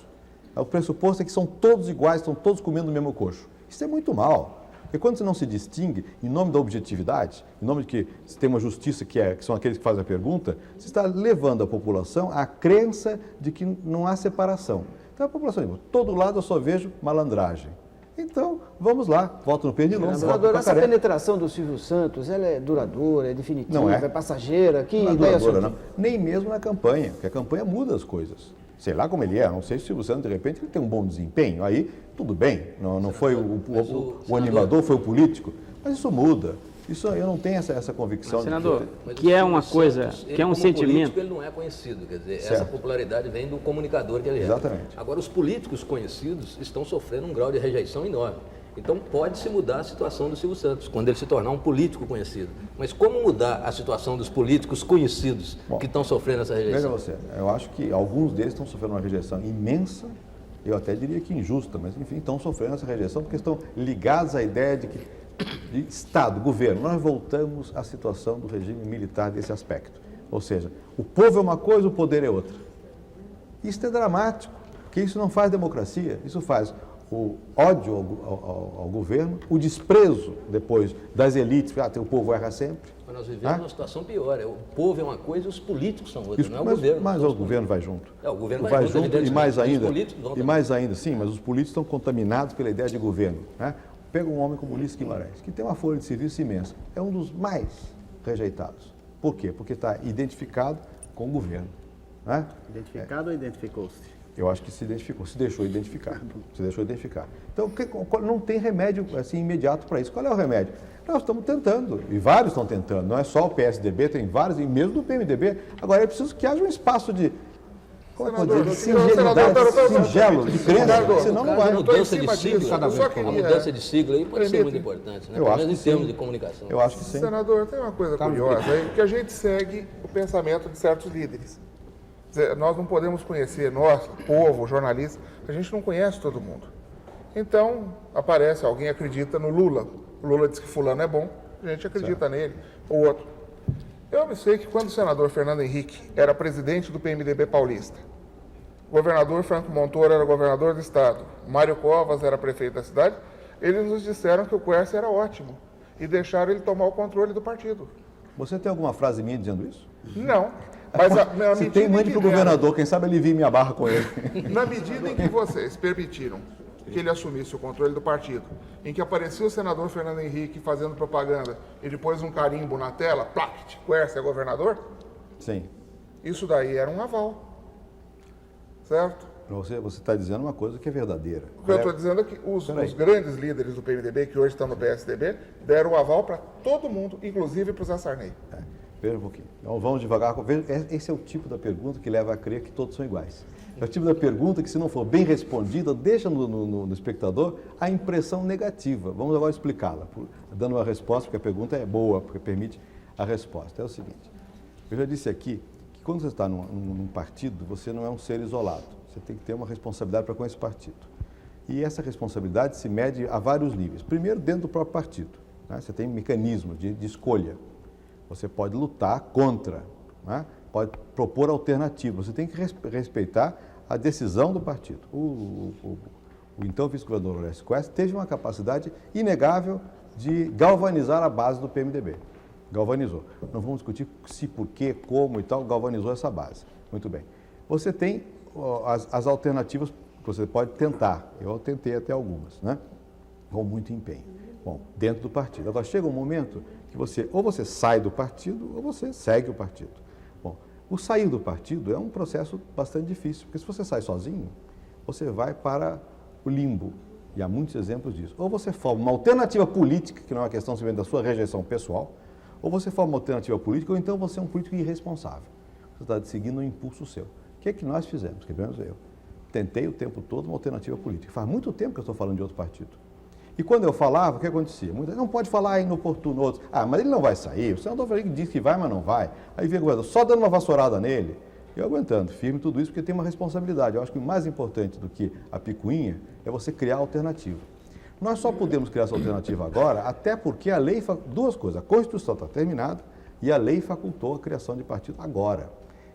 O pressuposto é que são todos iguais, estão todos comendo o mesmo coxo. Isso é muito mal. Porque quando você não se distingue, em nome da objetividade, em nome de que se tem uma justiça que são aqueles que fazem a pergunta, você está levando a população à crença de que não há separação. Então a população diz, todo lado eu só vejo malandragem. Então, vamos lá, voto no pernilongo. Senador, essa penetração do Silvio Santos, ela é duradoura, é definitiva, não é passageira? Que não é ideia duradoura, não. Nem mesmo na campanha, porque a campanha muda as coisas. Sei lá como ele é, não sei se o Silvio Santos, de repente, ele tem um bom desempenho, aí tudo bem, não foi o animador, foi o político, mas isso muda. Isso eu não tenho essa convicção. Mas, senador, que é uma coisa, que é um sentimento... Ele não é conhecido, quer dizer, essa popularidade vem do comunicador que ele é. Exatamente. Agora, os políticos conhecidos estão sofrendo um grau de rejeição enorme. Então, pode-se mudar a situação do Silvio Santos, quando ele se tornar um político conhecido. Mas como mudar a situação dos políticos conhecidos que estão sofrendo essa rejeição? Veja você, eu acho que alguns deles estão sofrendo uma rejeição imensa, eu até diria que injusta, mas enfim, estão sofrendo essa rejeição porque estão ligados à ideia de Estado, governo. Nós voltamos à situação do regime militar desse aspecto. Ou seja, o povo é uma coisa, o poder é outra. Isso é dramático, porque isso não faz democracia, isso faz o ódio ao governo, o desprezo depois das elites, o povo erra sempre. Mas nós vivemos uma situação pior. O povo é uma coisa e os políticos são outra, não é o governo. Mas o governo vai junto. O governo vai junto, e mais ainda, também. Sim, mas os políticos estão contaminados pela ideia de governo. Né? Pega um homem como Ulisses Guimarães, que tem uma folha de serviço imensa, é um dos mais rejeitados. Por quê? Porque está identificado com o governo. Né? Identificado ou identificou-se? Eu acho que se identificou, se deixou identificar. Então, não tem remédio assim, imediato para isso. Qual é o remédio? Nós estamos tentando, e vários estão tentando. Não é só o PSDB, tem vários, e mesmo do PMDB. Agora, é preciso que haja um espaço de, de singelidade, singelo, de crença, senão não vai. A mudança de sigla aí pode ser muito importante, né? Pelo menos em termos de comunicação. Eu acho que sim. Senador, tem uma coisa curiosa aí, que a gente segue o pensamento de certos líderes. Nós não podemos conhecer, nós, povo, jornalistas, a gente não conhece todo mundo. Então, aparece, alguém acredita no Lula. O Lula diz que fulano é bom, a gente acredita nele, ou outro. Eu me sei que quando o senador Fernando Henrique era presidente do PMDB paulista, o governador Franco Montoro era governador do estado, Mário Covas era prefeito da cidade, eles nos disseram que o Quércia era ótimo e deixaram ele tomar o controle do partido. Você tem alguma frase minha dizendo isso? Não. Mas se tem, mande para o governador, quem sabe ele vir minha barra com ele. Na medida em que vocês permitiram que ele assumisse o controle do partido, em que aparecia o senador Fernando Henrique fazendo propaganda e depois um carimbo na tela, plact, Quércia é governador? Sim. Isso daí era um aval. Certo? Você está dizendo uma coisa que é verdadeira. O que eu estou dizendo é que os grandes líderes do PMDB, que hoje estão no PSDB, deram o aval para todo mundo, inclusive para o Zé Sarney. Veja um pouquinho. Então, vamos devagar. Esse é o tipo da pergunta que leva a crer que todos são iguais. É o tipo da pergunta que, se não for bem respondida, deixa no espectador a impressão negativa. Vamos agora explicá-la, dando uma resposta, porque a pergunta é boa, porque permite a resposta. É o seguinte, eu já disse aqui que quando você está num partido, você não é um ser isolado. Você tem que ter uma responsabilidade para com esse partido. E essa responsabilidade se mede a vários níveis. Primeiro, dentro do próprio partido. Né? Você tem um mecanismo de escolha. Você pode lutar contra, né? Pode propor alternativas. Você tem que respeitar a decisão do partido. O então vice-governador Horácio Quércia teve uma capacidade inegável de galvanizar a base do PMDB. Galvanizou. Não vamos discutir se, por quê, como e tal, galvanizou essa base. Muito bem. Você tem as alternativas que você pode tentar. Eu tentei até algumas, né? Com muito empenho. Bom, dentro do partido. Agora, chega um momento que ou você sai do partido ou você segue o partido. Bom, o sair do partido é um processo bastante difícil, porque se você sai sozinho, você vai para o limbo. E há muitos exemplos disso. Ou você forma uma alternativa política, que não é uma questão simplesmente da sua rejeição pessoal, ou você forma uma alternativa política, ou então você é um político irresponsável. Você está seguindo um impulso seu. O que é que nós fizemos? Que pelo menos eu tentei o tempo todo uma alternativa política. Faz muito tempo que eu estou falando de outro partido. E quando eu falava, o que acontecia? Não pode falar inoportuno outros. Mas ele não vai sair. O senador Frederico diz que vai, mas não vai. Aí vem o governador só dando uma vassourada nele. Eu aguentando, firme tudo isso, porque tem uma responsabilidade. Eu acho que o mais importante do que a picuinha é você criar alternativa. Nós só podemos criar essa alternativa agora, até porque a lei, duas coisas, a Constituição está terminada e a lei facultou a criação de partido agora.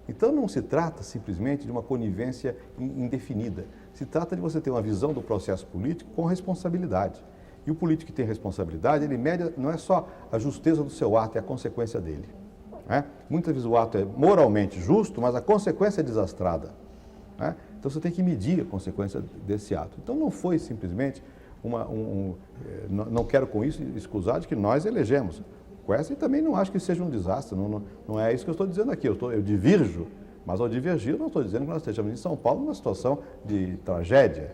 Então não se trata simplesmente de uma conivência indefinida. Se trata de você ter uma visão do processo político com responsabilidade. E o político que tem responsabilidade, ele mede, não é só a justeza do seu ato, é a consequência dele. Né? Muitas vezes o ato é moralmente justo, mas a consequência é desastrada. Né? Então você tem que medir a consequência desse ato. Então não foi simplesmente não quero com isso escusar de que nós elegemos. Com essa e também não acho que seja um desastre, não é isso que eu estou dizendo aqui. Eu divirjo, mas ao divergir eu não estou dizendo que nós estejamos em São Paulo numa situação de tragédia.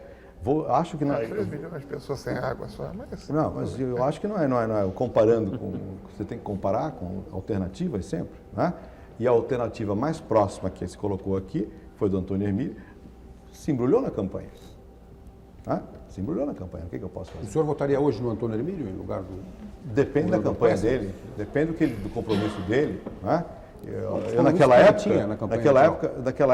Acho que não. 3 milhões de pessoas sem água só, mas. Não, mas eu acho que não é comparando com. Você tem que comparar com alternativas sempre, né? E a alternativa mais próxima que se colocou aqui foi do Antônio Hermílio, se embrulhou na campanha. Né? Se embrulhou na campanha. O que eu posso fazer? O senhor votaria hoje no Antônio Hermílio em lugar do. Depende da campanha dele, depende do compromisso dele, né? Naquela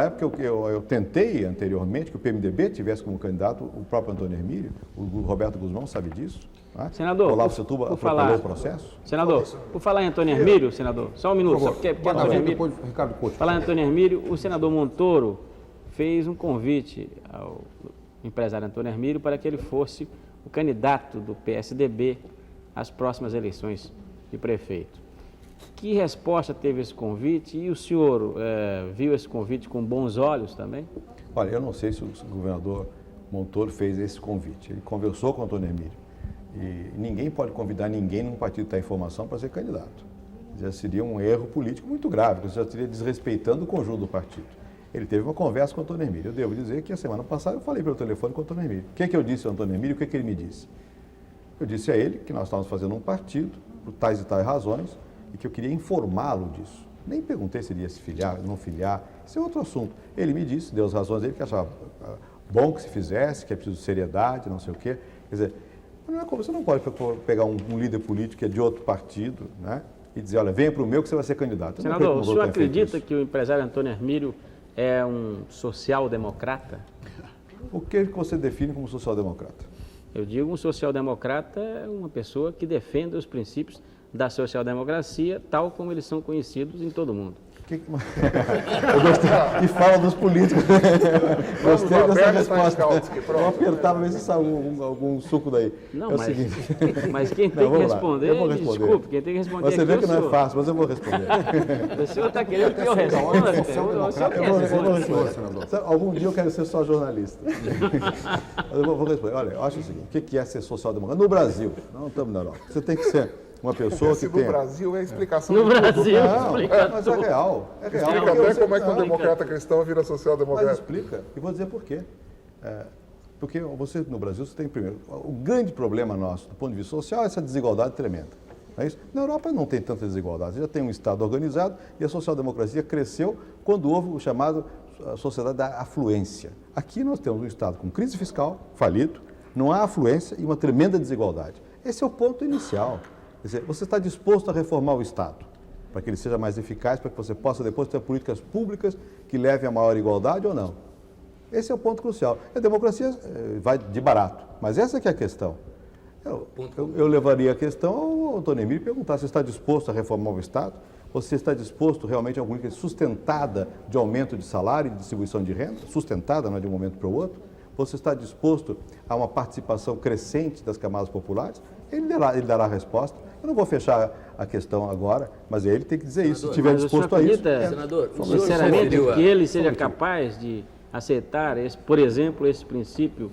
época eu tentei anteriormente que o PMDB tivesse como candidato o próprio Antônio Hermílio, o Roberto Guzmão sabe disso. Né? Senador, Olavo Setúbal atropelou o processo. Senador, por falar em Antônio Hermílio, senador, só um minuto, só porque Antônio Hermílio, Ricardo Couto. falar em Antônio Hermílio, o senador Montoro fez um convite ao empresário Antônio Hermílio para que ele fosse o candidato do PSDB às próximas eleições de prefeito. Que resposta teve esse convite e o senhor viu esse convite com bons olhos também? Olha, eu não sei se o governador Montoro fez esse convite. Ele conversou com o Antônio Hermílio e ninguém pode convidar ninguém num partido que está em formação para ser candidato. Já seria um erro político muito grave, você já estaria desrespeitando o conjunto do partido. Ele teve uma conversa com o Antônio Hermílio. Eu devo dizer que a semana passada eu falei pelo telefone com o Antônio Hermílio. O que é que eu disse ao Antônio Hermílio e o que é que ele me disse? Eu disse a ele que nós estávamos fazendo um partido por tais e tais razões e que eu queria informá-lo disso. Nem perguntei se ele ia se filiar, não filiar, isso é outro assunto. Ele me disse, deu as razões dele, que achava bom que se fizesse, que é preciso de seriedade, não sei o quê. Quer dizer, não é como, você não pode pegar um líder político que é de outro partido, né, e dizer, olha, venha para o meu que você vai ser candidato. Senador, o senhor acredita que o empresário Antônio Hermílio é um social-democrata? O que você define como social-democrata? Eu digo um social-democrata é uma pessoa que defende os princípios da social-democracia, tal como eles são conhecidos em todo o mundo. Eu gostei. E fala dos políticos. Gostei dessa resposta. Vou apertar para ver se sai algum suco daí. Não, é o seguinte. Mas quem tem que responder, desculpe, quem tem que responder você vê que não é fácil, mas eu vou responder. O senhor está querendo que eu responda? Eu vou responder, senador. Algum dia eu quero ser só jornalista. Mas eu vou responder. Olha, eu acho o seguinte, o que é ser social-democrata? No Brasil, não estamos na Europa. Você tem que ser uma pessoa que tem... No Brasil é a explicação no de Brasil, tudo. Não, mas é real. É real. Explica até como é que um democrata cristão vira social-democrata. Mas explica, e vou dizer por quê. Porque você, no Brasil, você tem, primeiro, o grande problema nosso, do ponto de vista social, é essa desigualdade tremenda. Não é isso? Na Europa não tem tanta desigualdade. Você já tem um Estado organizado e a social-democracia cresceu quando houve o chamado sociedade da afluência. Aqui nós temos um Estado com crise fiscal, falido, não há afluência e uma tremenda desigualdade. Esse é o ponto inicial. Quer dizer, você está disposto a reformar o Estado para que ele seja mais eficaz, para que você possa depois ter políticas públicas que levem a maior igualdade ou não? Esse é o ponto crucial. A democracia vai de barato, mas essa que é a questão. Eu levaria a questão ao Antônio Hermílio e perguntar se está disposto a reformar o Estado, ou se está disposto realmente a uma política sustentada de aumento de salário e de distribuição de renda, sustentada, não é de um momento para o outro. Você está disposto a uma participação crescente das camadas populares? Ele dará a resposta. Eu não vou fechar a questão agora, mas ele tem que dizer isso, se estiver disposto a isso. Senador, sinceramente, que ele seja capaz de aceitar, por exemplo, esse princípio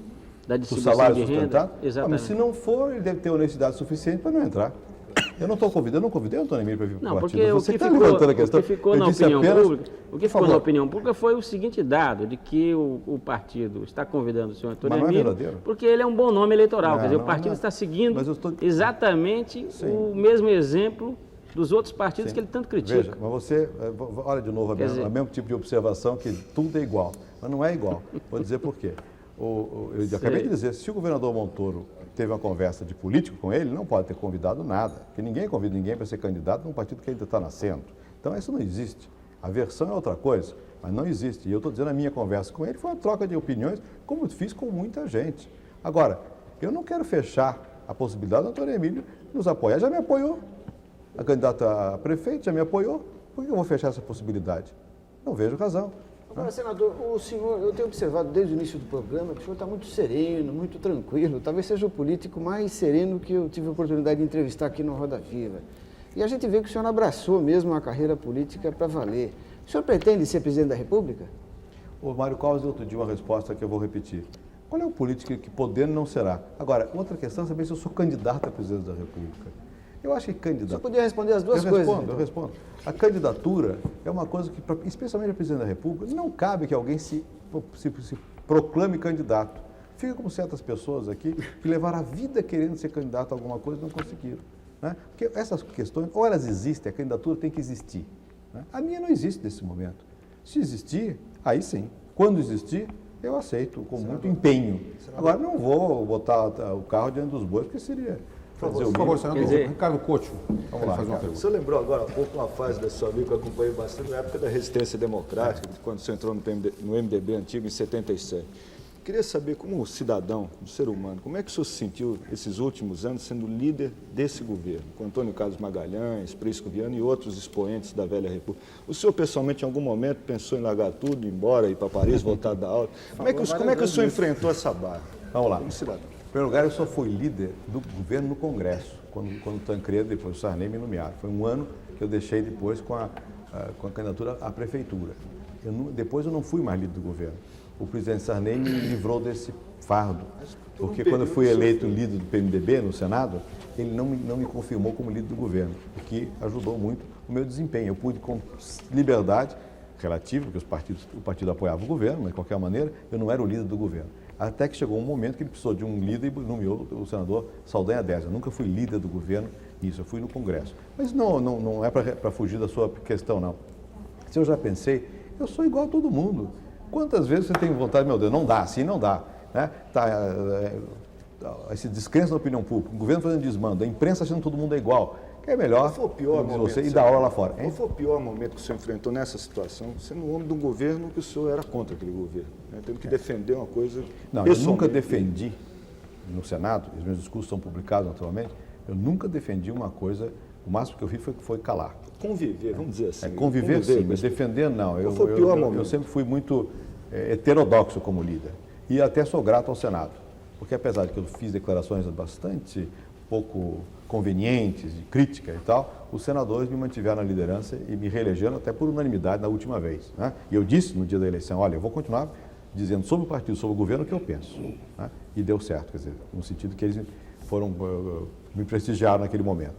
da distribuição de renda? Exatamente. Mas se não for, ele deve ter honestidade suficiente para não entrar. Eu não convidei o Antônio Hermílio para vir para o partido. Porque você está levantando a questão. O que ficou na opinião pública, na opinião pública foi o seguinte dado, de que o partido está convidando o senhor Antônio Hermílio, porque ele é um bom nome eleitoral. Quer dizer, o partido está seguindo exatamente o mesmo exemplo dos outros partidos que ele tanto critica. Veja, mas você, olha de novo, o mesmo tipo de observação, que tudo é igual. Mas não é igual. Vou dizer por quê. Eu acabei de dizer, se o governador Montoro teve uma conversa de político com ele, não pode ter convidado nada, porque ninguém convida ninguém para ser candidato num partido que ainda está nascendo. Então, isso não existe. A versão é outra coisa, mas não existe. E eu estou dizendo, a minha conversa com ele foi uma troca de opiniões, como fiz com muita gente. Agora, eu não quero fechar a possibilidade do Antônio Hermílio nos apoiar. Já me apoiou. A candidata a prefeito já me apoiou. Por que eu vou fechar essa possibilidade? Não vejo razão. Agora, senador, o senhor, eu tenho observado desde o início do programa que o senhor está muito sereno, muito tranquilo. Talvez seja o político mais sereno que eu tive a oportunidade de entrevistar aqui no Roda Viva. E a gente vê que o senhor abraçou mesmo a carreira política para valer. O senhor pretende ser presidente da República? O Mário Covas deu outro dia uma resposta que eu vou repetir. Qual é o político que podendo não será? Agora, outra questão é saber se eu sou candidato a presidente da República. Eu acho que candidato... Você podia responder as duas coisas. Eu respondo. A candidatura é uma coisa que, especialmente a presidente da República, não cabe que alguém se proclame candidato. Fica como certas pessoas aqui que levaram a vida querendo ser candidato a alguma coisa e não conseguiram. Né? Porque essas questões, ou elas existem, a candidatura tem que existir. Né? A minha não existe nesse momento. Se existir, aí sim. Quando existir, eu aceito com muito empenho. Agora, não vou botar o carro diante dos bois, porque seria... Por favor, senador. Ricardo Couto, vamos lá, fazer uma pergunta. Você lembrou agora há pouco uma fase da sua vida que eu acompanhei bastante na época da resistência democrática, quando você entrou no MDB antigo, em 77. Queria saber, como cidadão, como ser humano, como é que o senhor se sentiu esses últimos anos sendo líder desse governo, com Antônio Carlos Magalhães, Prisco Viana e outros expoentes da velha República? O senhor, pessoalmente, em algum momento, pensou em largar tudo, ir embora, ir para Paris, voltar da aula? Como é que o senhor enfrentou essa barra? Vamos lá. Como cidadão. Em primeiro lugar, eu só fui líder do governo no Congresso, quando o Tancredo, depois o Sarney me nomearam. Foi um ano que eu deixei depois com a candidatura à prefeitura. Depois eu não fui mais líder do governo. O presidente Sarney me livrou desse fardo, porque quando eu fui eleito líder do PMDB no Senado, ele não me confirmou como líder do governo, o que ajudou muito o meu desempenho. Eu pude, com liberdade relativa, porque o partido apoiava o governo, mas de qualquer maneira, eu não era o líder do governo. Até que chegou um momento que ele precisou de um líder e nomeou o senador Saldanha Dez. Eu nunca fui líder do governo nisso, eu fui no Congresso. Mas não é para fugir da sua questão, não. Se eu já pensei, eu sou igual a todo mundo. Quantas vezes você tem vontade, meu Deus, não dá, assim não dá. Né? Esse descrença da opinião pública, o governo fazendo desmando, a imprensa achando que todo mundo é igual. Que é melhor Qual foi o pior momento, você ir dar aula lá fora. Qual foi o pior momento que o senhor enfrentou nessa situação, sendo um homem de um governo que o senhor era contra aquele governo, né? Tendo que defender uma coisa... Não, eu nunca defendi no Senado, os meus discursos são publicados naturalmente, eu nunca defendi uma coisa, o máximo que eu fiz foi calar. Conviver, vamos dizer assim. Conviver sim, mas defender não. Qual foi o pior momento? Eu sempre fui muito heterodoxo como líder. E até sou grato ao Senado. Porque apesar de que eu fiz declarações bastante pouco convenientes, de crítica e tal, os senadores me mantiveram na liderança e me reelegeram até por unanimidade na última vez. Né? E eu disse no dia da eleição, olha, eu vou continuar dizendo sobre o partido, sobre o governo o que eu penso. Né? E deu certo, quer dizer, no sentido que eles me prestigiaram naquele momento.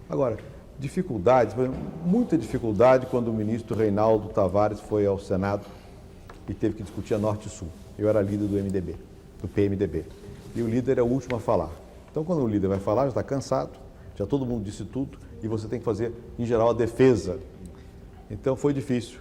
Agora, dificuldades, por exemplo, muita dificuldade quando o ministro Reinaldo Tavares foi ao Senado e teve que discutir a Norte e Sul. Eu era líder do PMDB. E o líder é o último a falar. Então, quando o líder vai falar, já está cansado, já todo mundo disse tudo, e você tem que fazer, em geral, a defesa. Então, foi difícil.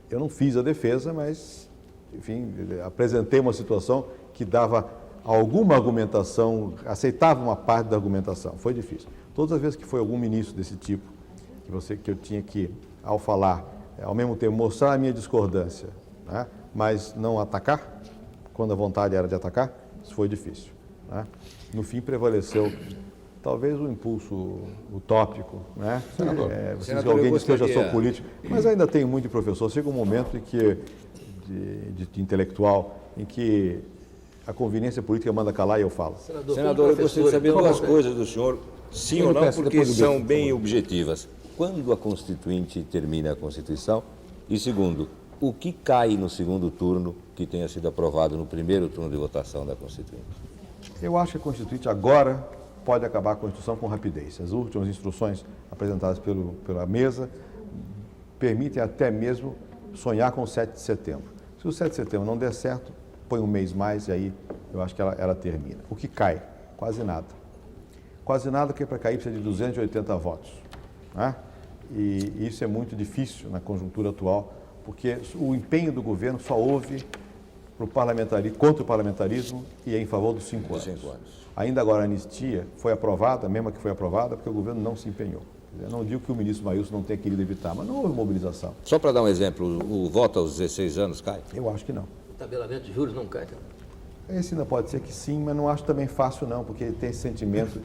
Eu não fiz a defesa, mas, enfim, apresentei uma situação que dava alguma argumentação, aceitava uma parte da argumentação. Foi difícil. Todas as vezes que foi algum ministro desse tipo, que eu tinha que, ao falar, ao mesmo tempo mostrar a minha discordância, né, mas não atacar, quando a vontade era de atacar, isso foi difícil. Né? No fim, prevaleceu talvez o impulso utópico, né? Alguém disse que eu já sou político, mas ainda tenho muito de professor. Chega um momento em que, de intelectual, em que a conveniência política manda calar e eu falo. Senador, eu gostaria de saber duas coisas do senhor, sim ou não, porque são bem objetivas. Quando a Constituinte termina a Constituição? E segundo, o que cai no segundo turno que tenha sido aprovado no primeiro turno de votação da Constituinte? Eu acho que a Constituinte agora pode acabar a Constituição com rapidez. As últimas instruções apresentadas pela mesa permitem até mesmo sonhar com o 7 de setembro. Se o 7 de setembro não der certo, põe um mês mais e aí eu acho que ela termina. O que cai? Quase nada. Quase nada, porque para cair precisa de 280 votos. Né? E isso é muito difícil na conjuntura atual, porque o empenho do governo só houve contra o parlamentarismo e em favor dos 5 anos. Ainda agora a anistia foi aprovada, mesmo que foi aprovada, porque o governo não se empenhou. Eu não digo que o ministro Maílson não tenha querido evitar, mas não houve mobilização. Só para dar um exemplo, o voto aos 16 anos cai? Eu acho que não. O tabelamento de juros não cai também? Esse ainda pode ser que sim, mas não acho também fácil não, porque tem esse sentimento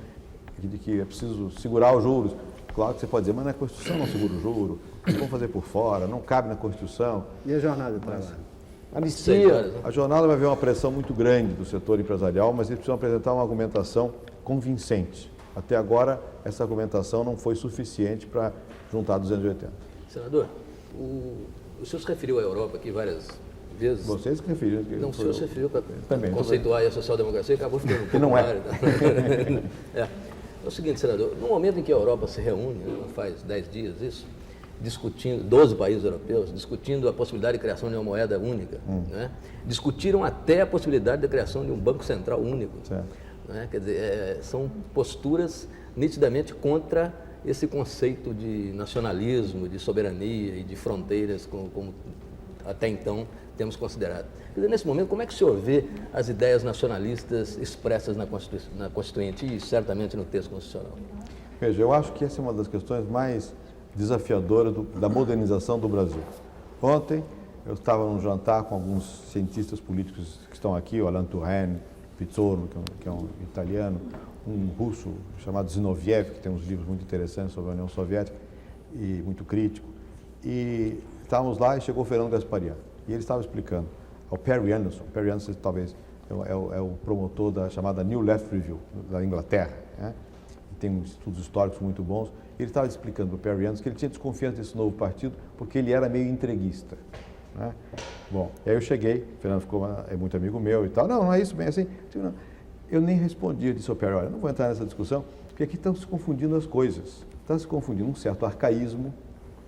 de que é preciso segurar os juros. Claro que você pode dizer, mas na Constituição não segura o juro, vamos fazer por fora, não cabe na Constituição. E a jornada de trabalho? Anistia. A jornada vai haver uma pressão muito grande do setor empresarial, mas eles precisam apresentar uma argumentação convincente. Até agora, essa argumentação não foi suficiente para juntar 280. Senador, o senhor se referiu à Europa aqui várias vezes. Vocês que referiram. Não, o senhor se referiu para também, conceituar a social-democracia e acabou ficando um pouco não é. É o seguinte, senador, no momento em que a Europa se reúne, não faz 10 dias isso, discutindo, 12 países europeus, discutindo a possibilidade de criação de uma moeda única, né? Discutiram até a possibilidade da criação de um banco central único. Né? Quer dizer, são posturas nitidamente contra esse conceito de nacionalismo, de soberania e de fronteiras, como até então temos considerado. Quer dizer, nesse momento, como é que o senhor vê as ideias nacionalistas expressas na Constituinte e certamente no texto constitucional? Veja, eu acho que essa é uma das questões mais desafiadoras da modernização do Brasil. Ontem, eu estava num jantar com alguns cientistas políticos que estão aqui, o Alain Touraine, Pizzorno, que é um italiano, um russo chamado Zinoviev, que tem uns livros muito interessantes sobre a União Soviética e muito crítico. E estávamos lá e chegou o Fernando Gasparian. E ele estava explicando ao Perry Anderson. Perry Anderson talvez é o promotor da chamada New Left Review, da Inglaterra, né? E tem estudos históricos muito bons. Ele estava explicando para o Perry Anderson que ele tinha desconfiança desse novo partido porque ele era meio entreguista, né? Bom, e aí eu cheguei, o Fernando é muito amigo meu e tal. Não é isso bem assim. Eu nem respondi, eu disse ao Perry, olha, não vou entrar nessa discussão, porque aqui estão se confundindo as coisas. Está se confundindo um certo arcaísmo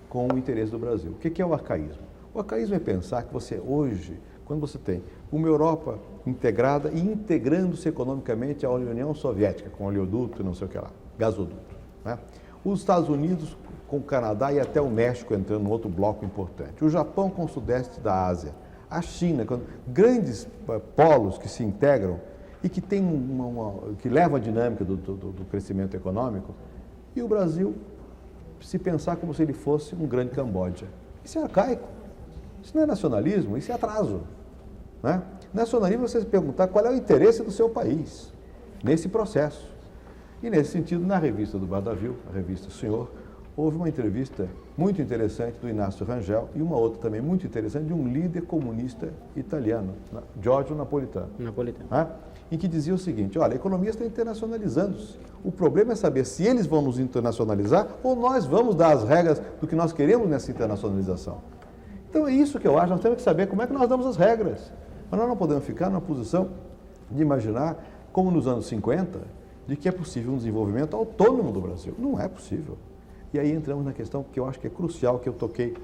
com o interesse do Brasil. O que é o arcaísmo? O arcaísmo é pensar que você hoje, quando você tem uma Europa integrada e integrando-se economicamente à União Soviética, com oleoduto e não sei o que lá, gasoduto, né? Os Estados Unidos com o Canadá e até o México entrando em outro bloco importante. O Japão com o sudeste da Ásia. A China, grandes polos que se integram e que tem que levam a dinâmica do crescimento econômico. E o Brasil, se pensar como se ele fosse um grande Camboja. Isso é arcaico. Isso não é nacionalismo, isso é atraso, né? Nacionalismo é você se perguntar qual é o interesse do seu país nesse processo. E nesse sentido, na revista do Bardavil, a revista Senhor, houve uma entrevista muito interessante do Inácio Rangel e uma outra também muito interessante de um líder comunista italiano, Giorgio Napolitano. Né? Em que dizia o seguinte, olha, a economia está internacionalizando-se. O problema é saber se eles vão nos internacionalizar ou nós vamos dar as regras do que nós queremos nessa internacionalização. Então é isso que eu acho, nós temos que saber como é que nós damos as regras. Mas nós não podemos ficar numa posição de imaginar, como nos anos 50, de que é possível um desenvolvimento autônomo do Brasil. Não é possível. E aí entramos na questão que eu acho que é crucial, que eu toquei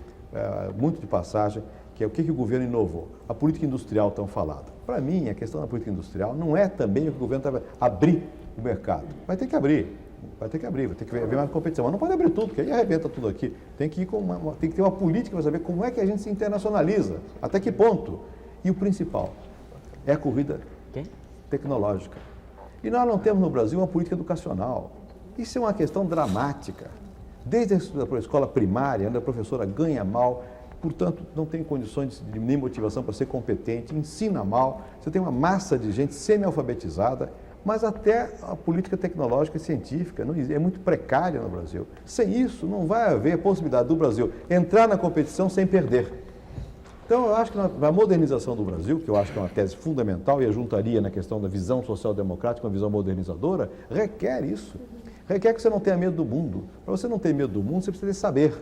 muito de passagem, que é o que o governo inovou. A política industrial tão falada. Para mim, a questão da política industrial não é também o que o governo está abrir o mercado. Vai ter que abrir, vai ter que haver mais competição. Mas não pode abrir tudo, porque aí arrebenta tudo aqui. Tem que ter uma política para saber como é que a gente se internacionaliza, até que ponto. E o principal é a corrida tecnológica. E nós não temos no Brasil uma política educacional. Isso é uma questão dramática. Desde a escola primária, onde a professora ganha mal, portanto, não tem condições nem motivação para ser competente, ensina mal, você tem uma massa de gente semi-alfabetizada, mas até a política tecnológica e científica é muito precária no Brasil. Sem isso, não vai haver possibilidade do Brasil entrar na competição sem perder. Então, eu acho que a modernização do Brasil, que eu acho que é uma tese fundamental e ajuntaria na questão da visão social-democrática, uma visão modernizadora, requer isso. Requer que você não tenha medo do mundo. Para você não ter medo do mundo, você precisa de saber.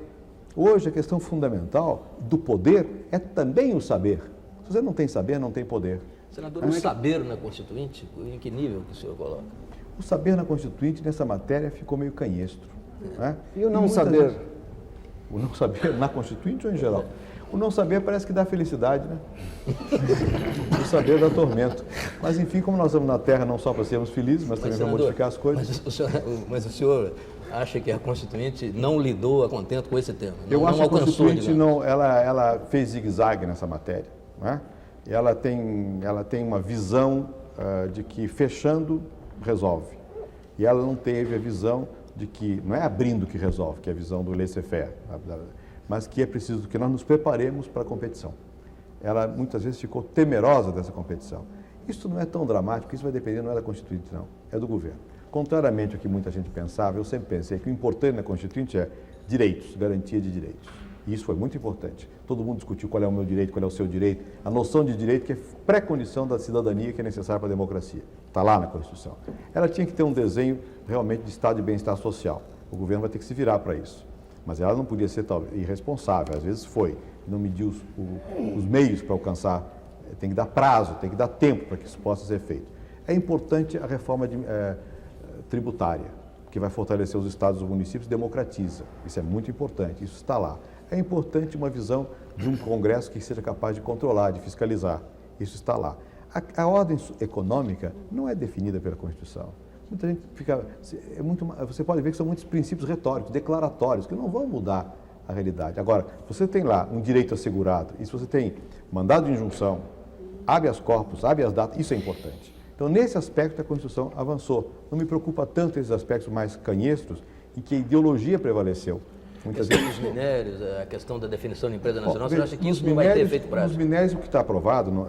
Hoje, a questão fundamental do poder é também o saber. Se você não tem saber, não tem poder. Senador, o saber na Constituinte, em que nível que o senhor coloca? O saber na Constituinte, nessa matéria, ficou meio canhestro. Né? E o não saber? O não saber na Constituinte ou em geral? O não saber parece que dá felicidade, né? O saber dá tormento. Mas, enfim, como nós estamos na Terra não só para sermos felizes, mas também para modificar as coisas. Mas o senhor acha que a Constituinte não lidou a contento com esse tema? Eu acho que a Constituinte ela fez zigue-zague nessa matéria. Né? Ela tem uma visão de que fechando resolve. E ela não teve a visão de que não é abrindo que resolve, que é a visão do laissez-faire, mas que é preciso que nós nos preparemos para a competição. Ela muitas vezes ficou temerosa dessa competição. Isso não é tão dramático, isso vai depender, não é da Constituinte, não, é do governo. Contrariamente ao que muita gente pensava, eu sempre pensei que o importante na Constituinte é direitos, garantia de direitos. E isso foi muito importante. Todo mundo discutiu qual é o meu direito, qual é o seu direito, a noção de direito que é pré-condição da cidadania que é necessária para a democracia. Está lá na Constituição. Ela tinha que ter um desenho realmente de estado de bem-estar social. O governo vai ter que se virar para isso. Mas ela não podia ser irresponsável, às vezes foi, não mediu os meios para alcançar, tem que dar prazo, tem que dar tempo para que isso possa ser feito. É importante a reforma tributária, que vai fortalecer os estados e os municípios, democratiza, isso é muito importante, isso está lá. É importante uma visão de um Congresso que seja capaz de controlar, de fiscalizar, isso está lá. A ordem econômica não é definida pela Constituição. Muita gente fica... você pode ver que são muitos princípios retóricos, declaratórios, que não vão mudar a realidade. Agora, você tem lá um direito assegurado, e se você tem mandado de injunção, habeas corpus, habeas data, isso é importante. Então, nesse aspecto, a Constituição avançou. Não me preocupa tanto esses aspectos mais canhestros, em que a ideologia prevaleceu. Muitas questão dos minérios, a questão da definição de empresa nacional, você acha que isso não nos vai ter efeito prático? Nos minérios, o que está aprovado,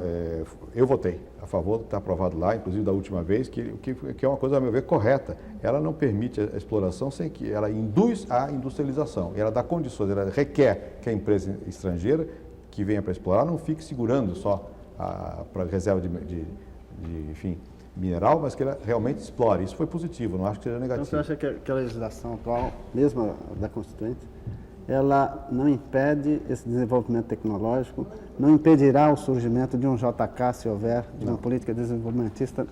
eu votei a favor do que está aprovado lá, inclusive da última vez, que é uma coisa, a meu ver, correta. Ela não permite a exploração sem que ela induz a industrialização. Ela dá condições, ela requer que a empresa estrangeira que venha para explorar não fique segurando só para reserva de mineral, mas que ela realmente explore. Isso foi positivo, não acho que seja negativo. Então você acha que a legislação atual, mesmo a da Constituinte, ela não impede esse desenvolvimento tecnológico, não impedirá o surgimento de um JK, se houver, de uma política desenvolvimentista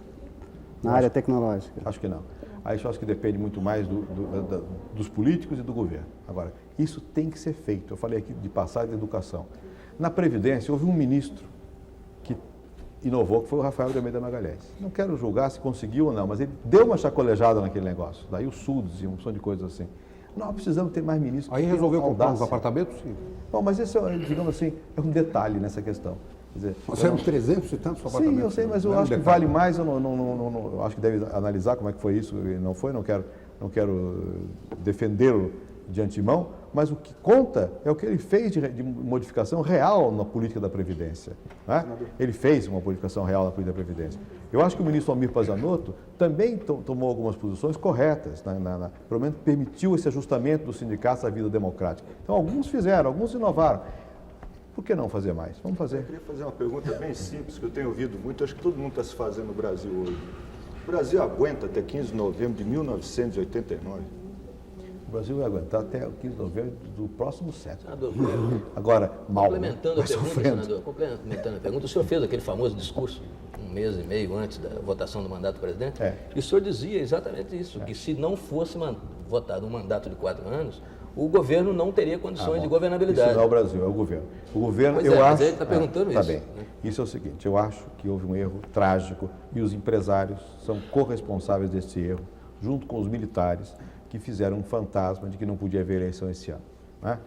na área tecnológica? Acho que não. Aí eu acho que depende muito mais dos políticos e do governo. Agora, isso tem que ser feito. Eu falei aqui de passagem de educação. Na Previdência, houve um ministro que inovou, que foi o Rafael de Almeida Magalhães. Não quero julgar se conseguiu ou não, mas ele deu uma chacolejada naquele negócio. Daí o SUDS e uma opção de coisas assim. Nós precisamos ter mais ministros. Aí resolveu comprar uns apartamentos? Sim. Bom, mas esse, digamos assim, é um detalhe nessa questão. Quer dizer, Nós temos 300 e tantos apartamentos. Sim, eu sei, mas eu acho que vale mais, eu acho que deve analisar como é que foi isso e não foi, não quero defendê-lo de antemão, mas o que conta é o que ele fez de modificação real na política da Previdência. Né? Ele fez uma modificação real na política da Previdência. Eu acho que o ministro Almir Pazanotto também tomou algumas posições corretas, pelo menos permitiu esse ajustamento dos sindicatos à vida democrática. Então, alguns fizeram, alguns inovaram. Por que não fazer mais? Vamos fazer. Eu queria fazer uma pergunta bem simples, que eu tenho ouvido muito, acho que todo mundo está se fazendo no Brasil hoje. O Brasil aguenta até 15 de novembro de 1989? O Brasil vai aguentar até o 15 de novembro do próximo século. Senador, Agora, mal. complementando a pergunta, senador, complementando a pergunta, o senhor fez aquele famoso discurso um mês e meio antes da votação do mandato do presidente, e o senhor dizia exatamente isso, que se não fosse votado um mandato de 4 anos, o governo não teria condições de governabilidade. Isso não é o Brasil, é o governo. O governo, pois eu acho... Mas ele está perguntando isso. Tá bem. Isso é o seguinte, eu acho que houve um erro trágico e os empresários são corresponsáveis desse erro, junto com os militares, que fizeram um fantasma de que não podia haver eleição esse ano. Né?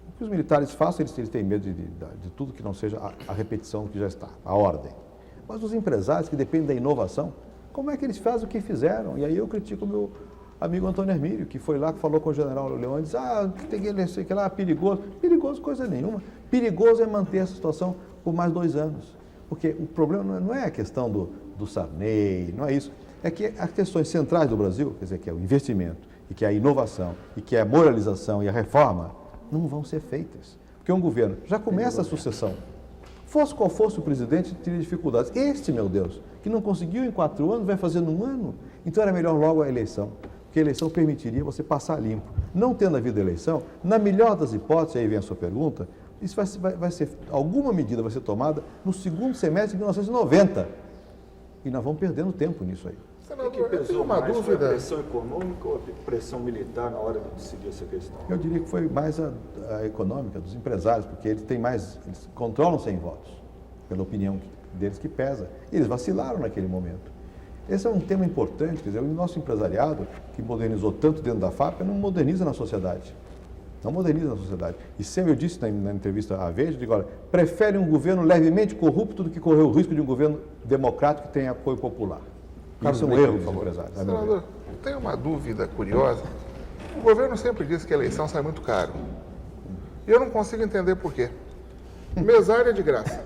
O que os militares façam, eles têm medo de tudo que não seja a repetição do que já está, a ordem. Mas os empresários que dependem da inovação, como é que eles fazem o que fizeram? E aí eu critico o meu amigo Antônio Hermílio, que foi lá, que falou com o general Leão e disse, tem que eleição, que lá, perigoso. Perigoso coisa nenhuma. Perigoso é manter essa situação por mais 2 anos. Porque o problema não é a questão do Sarney, não é isso. É que as questões centrais do Brasil, quer dizer, que é o investimento, e que é a inovação, e que é a moralização e a reforma, não vão ser feitas. Porque um governo já começa a sucessão. Fosse qual fosse o presidente, teria dificuldades. Este, meu Deus, que não conseguiu em 4 anos, vai fazer num ano. Então era melhor logo a eleição. Porque a eleição permitiria você passar limpo. Não tendo havido eleição, na melhor das hipóteses, aí vem a sua pergunta, isso vai ser, alguma medida vai ser tomada no segundo semestre de 1990. E nós vamos perdendo tempo nisso aí. Senador, O que pesou eu tenho uma mais, foi a dúvida. pressão econômica ou a pressão militar na hora de decidir essa questão? Eu diria que foi mais a econômica, dos empresários, porque eles controlam 100 votos, pela opinião deles que pesa. Eles vacilaram naquele momento. Esse é um tema importante, quer dizer, o nosso empresariado, que modernizou tanto dentro da FAP, não moderniza na sociedade. Não moderniza na sociedade. E sempre eu disse na entrevista à Veja, digo, olha, prefere um governo levemente corrupto do que correr o risco de um governo democrático que tenha apoio popular. Isso é um erro dos empresários. Senador, eu tenho uma dúvida curiosa. O governo sempre diz que a eleição sai muito caro. E eu não consigo entender por quê. Mesária é de graça.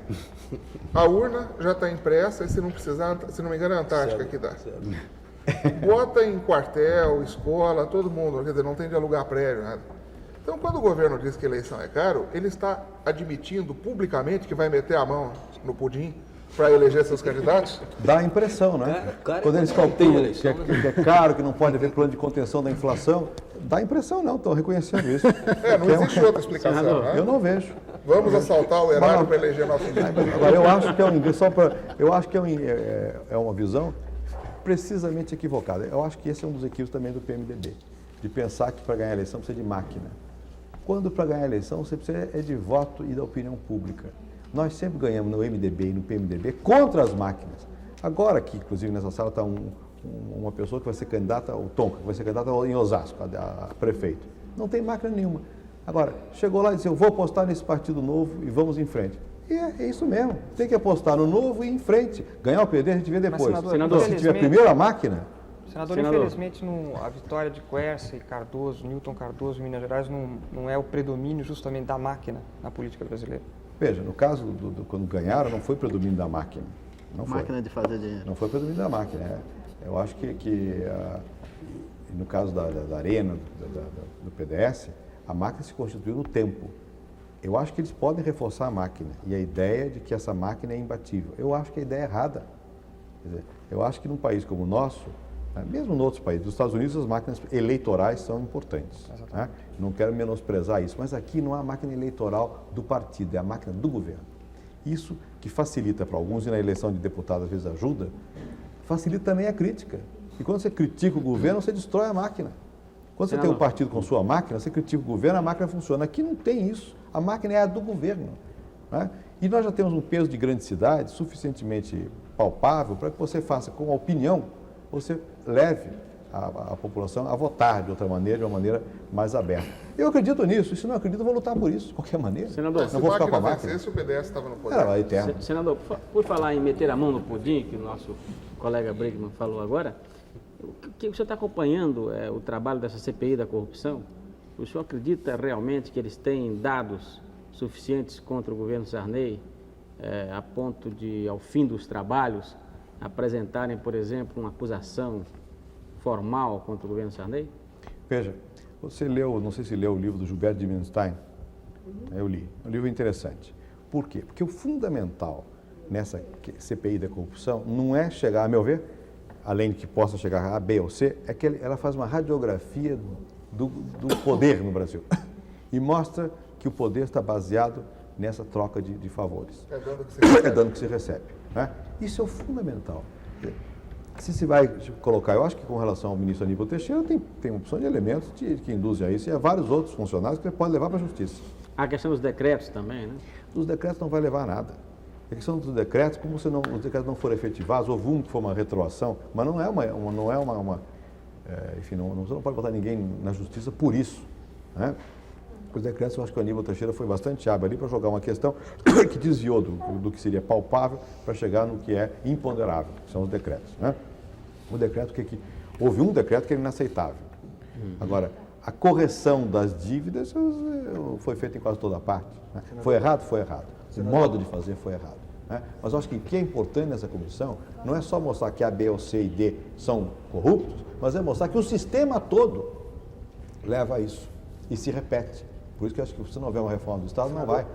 A urna já está impressa e se não precisar, se não me engano, é a Antártica que dá. Bota em quartel, escola, todo mundo, quer dizer, não tem de alugar prédio, nada. Então, quando o governo diz que a eleição é caro, ele está admitindo publicamente que vai meter a mão no pudim para eleger seus candidatos? Dá a impressão, né? Quando eles calculam que é caro, que não pode haver plano de contenção da inflação, dá a impressão, não, estão reconhecendo isso. Não existe outra explicação, né? Eu não vejo. Vamos assaltar o erário para eleger nosso líder. Agora, eu acho que é uma visão precisamente equivocada. Eu acho que esse é um dos equívocos também do PMDB, de pensar que para ganhar a eleição precisa de máquina. Quando para ganhar a eleição você precisa de voto e da opinião pública. Nós sempre ganhamos no MDB e no PMDB contra as máquinas. Agora aqui, inclusive nessa sala, está uma pessoa que vai ser candidata, o Tonka, que vai ser candidata em Osasco, a prefeito. Não tem máquina nenhuma. Agora, chegou lá e disse, eu vou apostar nesse partido novo e vamos em frente. E é isso mesmo, tem que apostar no novo e ir em frente. Ganhar ou perder a gente vê depois. Senador, se tiver primeiro a máquina, Senador, infelizmente a vitória de Quércia e Cardoso, Newton Cardoso em Minas Gerais não é o predomínio justamente da máquina na política brasileira. Veja, no caso quando ganharam, não foi predomínio da máquina. Não foi. Máquina de fazer dinheiro. Não foi predomínio da máquina. Eu acho que no caso da Arena, do PDS, a máquina se constituiu no tempo. Eu acho que eles podem reforçar a máquina e a ideia de que essa máquina é imbatível. Eu acho que a ideia é errada. Quer dizer, eu acho que num país como o nosso, mesmo em outros países, nos Estados Unidos as máquinas eleitorais são importantes. Né? Não quero menosprezar isso, mas aqui não há máquina eleitoral do partido, é a máquina do governo. Isso que facilita para alguns, e na eleição de deputado às vezes ajuda, facilita também a crítica. E quando você critica o governo, você destrói a máquina. Quando você tem um partido com sua máquina, você critica o governo, a máquina funciona. Aqui não tem isso. A máquina é a do governo. Né? E nós já temos um peso de grande cidade suficientemente palpável para que você faça com a opinião, você leve a população a votar de outra maneira, de uma maneira mais aberta. Eu acredito nisso, e se não acredito, eu vou lutar por isso, de qualquer maneira. Senador, não vou ficar com a máquina. Se o PDS estava no poder. Era eterno. Senador, por falar em meter a mão no pudim, que o nosso colega Brigman falou agora, o senhor está acompanhando o trabalho dessa CPI da corrupção? O senhor acredita realmente que eles têm dados suficientes contra o governo Sarney, a ponto de, ao fim dos trabalhos, apresentarem, por exemplo, uma acusação formal contra o governo Sarney? Veja, você leu, não sei se leu o livro do Gilberto de Menstein? Eu li. É um livro interessante. Por quê? Porque o fundamental nessa CPI da corrupção não é chegar, a meu ver, além de que possa chegar a B ou C, é que ela faz uma radiografia do poder no Brasil e mostra que o poder está baseado nessa troca de favores. É dando que se recebe. Né? Isso é o fundamental. Se se vai colocar, eu acho que com relação ao ministro Aníbal Teixeira, tem uma opção de elementos que induzem a isso, e há vários outros funcionários que podem levar para a justiça. A questão dos decretos também, né? Dos decretos não vai levar a nada. A questão dos decretos, como os decretos não foram efetivados, houve um que foi uma retroação, mas não é enfim, você não pode botar ninguém na justiça por isso. Né? Os decretos, eu acho que o Aníbal Teixeira foi bastante hábil ali para jogar uma questão que desviou do que seria palpável para chegar no que é imponderável, que são os decretos. Né? O decreto houve um decreto que é inaceitável. Agora, a correção das dívidas foi feita em quase toda a parte. Né? Foi errado? Foi errado. O modo de fazer foi errado. Né? Mas eu acho que o que é importante nessa comissão não é só mostrar que A, B, ou C e D são corruptos, mas é mostrar que o sistema todo leva a isso e se repete. Por isso que eu acho que se não houver uma reforma do Estado, não vai.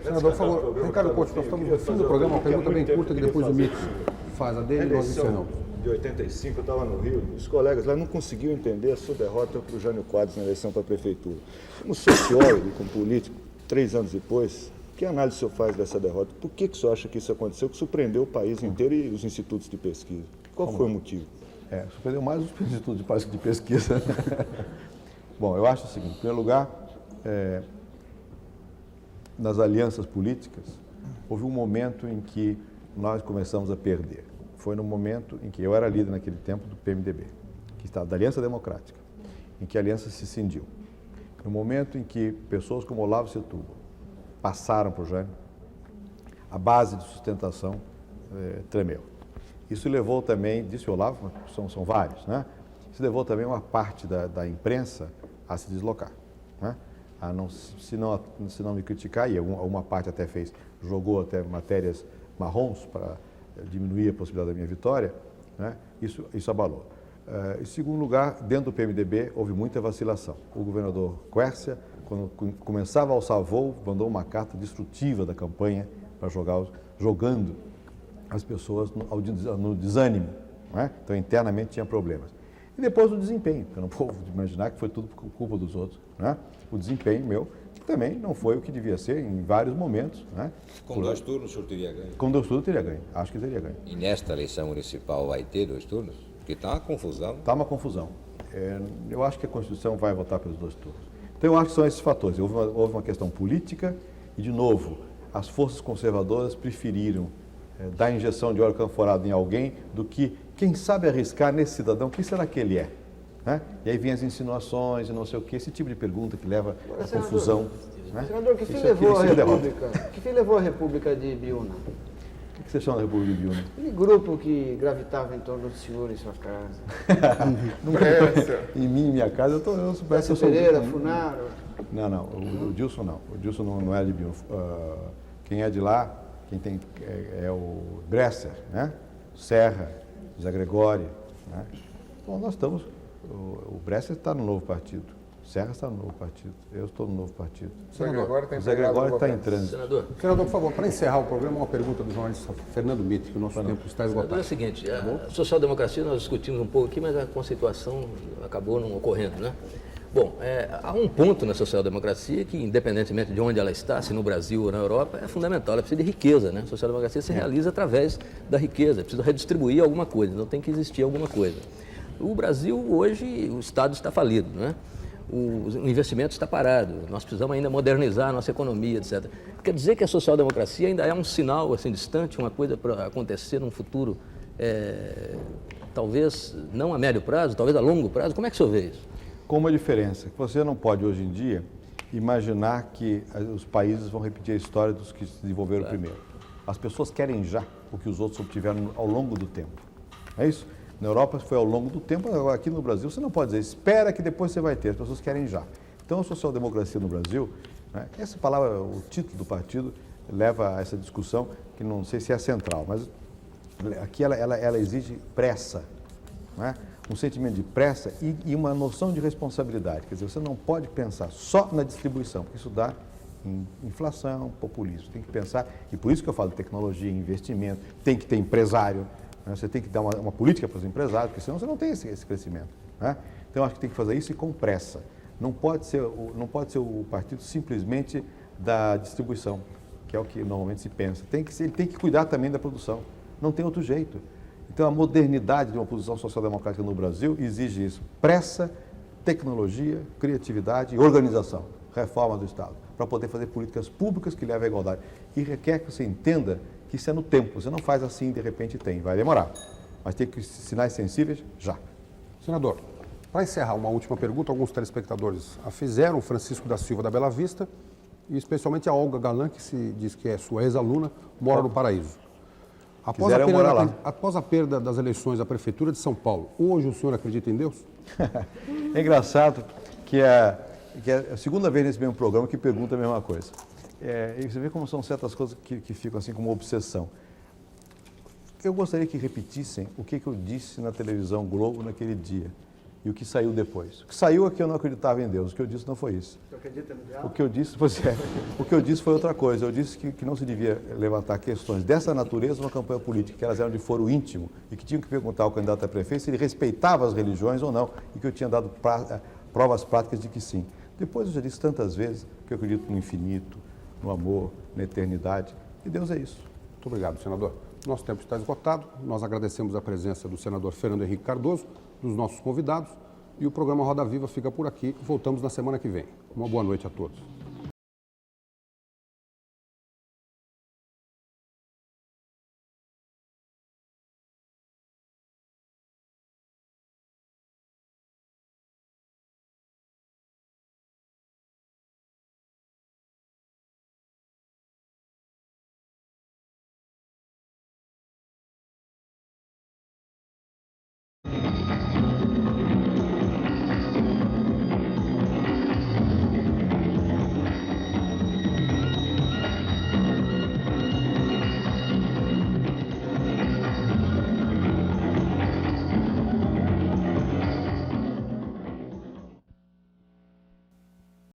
Senador, por favor, Ricardo Couto, nós estamos no fim do programa, uma pergunta bem curta que depois o Mix faz a dele e nós encerramos. De 85, eu estava no Rio, os colegas lá não conseguiam entender a sua derrota para o Jânio Quadros na eleição para a prefeitura. Como sociólogo e como político, 3 anos depois, que análise o senhor faz dessa derrota? Por que o senhor acha que isso aconteceu, que surpreendeu o país inteiro e os institutos de pesquisa? Qual foi o motivo? Surpreendeu mais os institutos de pesquisa. Bom, eu acho o seguinte, em primeiro lugar, nas alianças políticas, houve um momento em que nós começamos a perder. Foi no momento em que eu era líder naquele tempo do PMDB, que estava da Aliança Democrática, em que a aliança se cindiu. No momento em que pessoas como Olavo Setúbal passaram para o Jânio, a base de sustentação tremeu. Isso levou também, disse o Olavo, são vários, né? Isso levou também uma parte da imprensa a se deslocar, né? Se não me criticar, e uma parte até jogou até matérias marrons para diminuir a possibilidade da minha vitória, né? Isso abalou. Em segundo lugar, dentro do PMDB houve muita vacilação. O governador Quércia, quando começava a alçar voo, mandou uma carta destrutiva da campanha para jogando as pessoas no desânimo, né? Então internamente tinha problemas. E depois o desempenho, porque eu não posso imaginar que foi tudo por culpa dos outros, né? O desempenho meu também não foi o que devia ser em vários momentos, né? Com 2 turnos o senhor teria ganho? Com 2 turnos teria ganho, acho que teria ganho. E nesta eleição municipal vai ter 2 turnos? Porque está uma confusão. Está uma confusão. Eu acho que a Constituição vai votar pelos 2 turnos. Então eu acho que são esses fatores. Houve uma questão política e, de novo, as forças conservadoras preferiram dar injeção de óleo canforado em alguém do que, quem sabe, arriscar nesse cidadão, quem será que ele é? Né? E aí vem as insinuações e não sei o quê, esse tipo de pergunta que leva à confusão. Né? Senador, que fim levou a República de Biúna? O que você chama da República de Biúna? Aquele grupo que gravitava em torno do senhor em sua casa. Em mim, em minha casa, eu parece que eu sou... Pereira, Funaro. Não, o Dilson não. O Dilson não é de Biúna. Quem é de lá, quem tem é o Bresser, né? Serra, Zé Gregório, né? Bom, nós estamos... O Bresser está no novo partido. Serra está no novo partido. Eu estou no novo partido. Senador, o Zé Gregório está em trânsito. Senador, Senador, por favor, para encerrar o programa, uma pergunta do jornalista Fernando Mitti, que o nosso tempo está esgotado. é o seguinte, a social-democracia nós discutimos um pouco aqui, mas a conceituação acabou não ocorrendo, né? Bom, há um ponto na social-democracia que, independentemente de onde ela está, se no Brasil ou na Europa, é fundamental, ela precisa de riqueza, né? A social-democracia se realiza através da riqueza, precisa redistribuir alguma coisa, então tem que existir alguma coisa. O Brasil, hoje, o Estado está falido, né? O investimento está parado, nós precisamos ainda modernizar a nossa economia, etc. Quer dizer que a social-democracia ainda é um sinal assim distante, uma coisa para acontecer num futuro, talvez não a médio prazo, talvez a longo prazo? Como é que o senhor vê isso? Com uma diferença, que você não pode hoje em dia imaginar que os países vão repetir a história dos que se desenvolveram primeiro. As pessoas querem já o que os outros obtiveram ao longo do tempo. É isso? Na Europa foi ao longo do tempo, agora aqui no Brasil você não pode dizer, espera que depois você vai ter, as pessoas querem já. Então a social-democracia no Brasil, né, essa palavra, o título do partido, leva a essa discussão que não sei se é central, mas aqui ela exige pressa, né? Um sentimento de pressa e uma noção de responsabilidade. Quer dizer, você não pode pensar só na distribuição, porque isso dá inflação, populismo. Tem que pensar, e por isso que eu falo de tecnologia, investimento, tem que ter empresário, né? Você tem que dar uma política para os empresários, porque senão você não tem esse crescimento, né? Então, eu acho que tem que fazer isso e com pressa. Não pode ser o partido simplesmente da distribuição, que é o que normalmente se pensa. Ele tem que cuidar também da produção. Não tem outro jeito. Então, a modernidade de uma posição social-democrática no Brasil exige isso. Pressa, tecnologia, criatividade e organização. Reforma do Estado, para poder fazer políticas públicas que levem à igualdade. E requer que você entenda que isso é no tempo. Você não faz assim de repente tem. Vai demorar. Mas tem que sinais sensíveis já. Senador, para encerrar, uma última pergunta. Alguns telespectadores a fizeram. O Francisco da Silva da Bela Vista e especialmente a Olga Galan, que se diz que é sua ex-aluna, mora no Paraíso. Após a perda das eleições à Prefeitura de São Paulo, hoje o senhor acredita em Deus? É engraçado que é a segunda vez nesse mesmo programa que pergunta a mesma coisa. E você vê como são certas coisas que ficam assim como obsessão. Eu gostaria que repetissem o que eu disse na televisão Globo naquele dia e o que saiu depois. O que saiu é que eu não acreditava em Deus, o que eu disse não foi isso. Você acredita no diabo? O que eu disse foi outra coisa. Eu disse que não se devia levantar questões dessa natureza numa campanha política, que elas eram de foro íntimo e que tinham que perguntar ao candidato a prefeito se ele respeitava as religiões ou não e que eu tinha dado provas práticas de que sim. Depois eu já disse tantas vezes que eu acredito no infinito, no amor, na eternidade e Deus é isso. Muito obrigado, senador. Nosso tempo está esgotado. Nós agradecemos a presença do senador Fernando Henrique Cardoso, dos nossos convidados, e o programa Roda Viva fica por aqui. Voltamos na semana que vem. Uma boa noite a todos.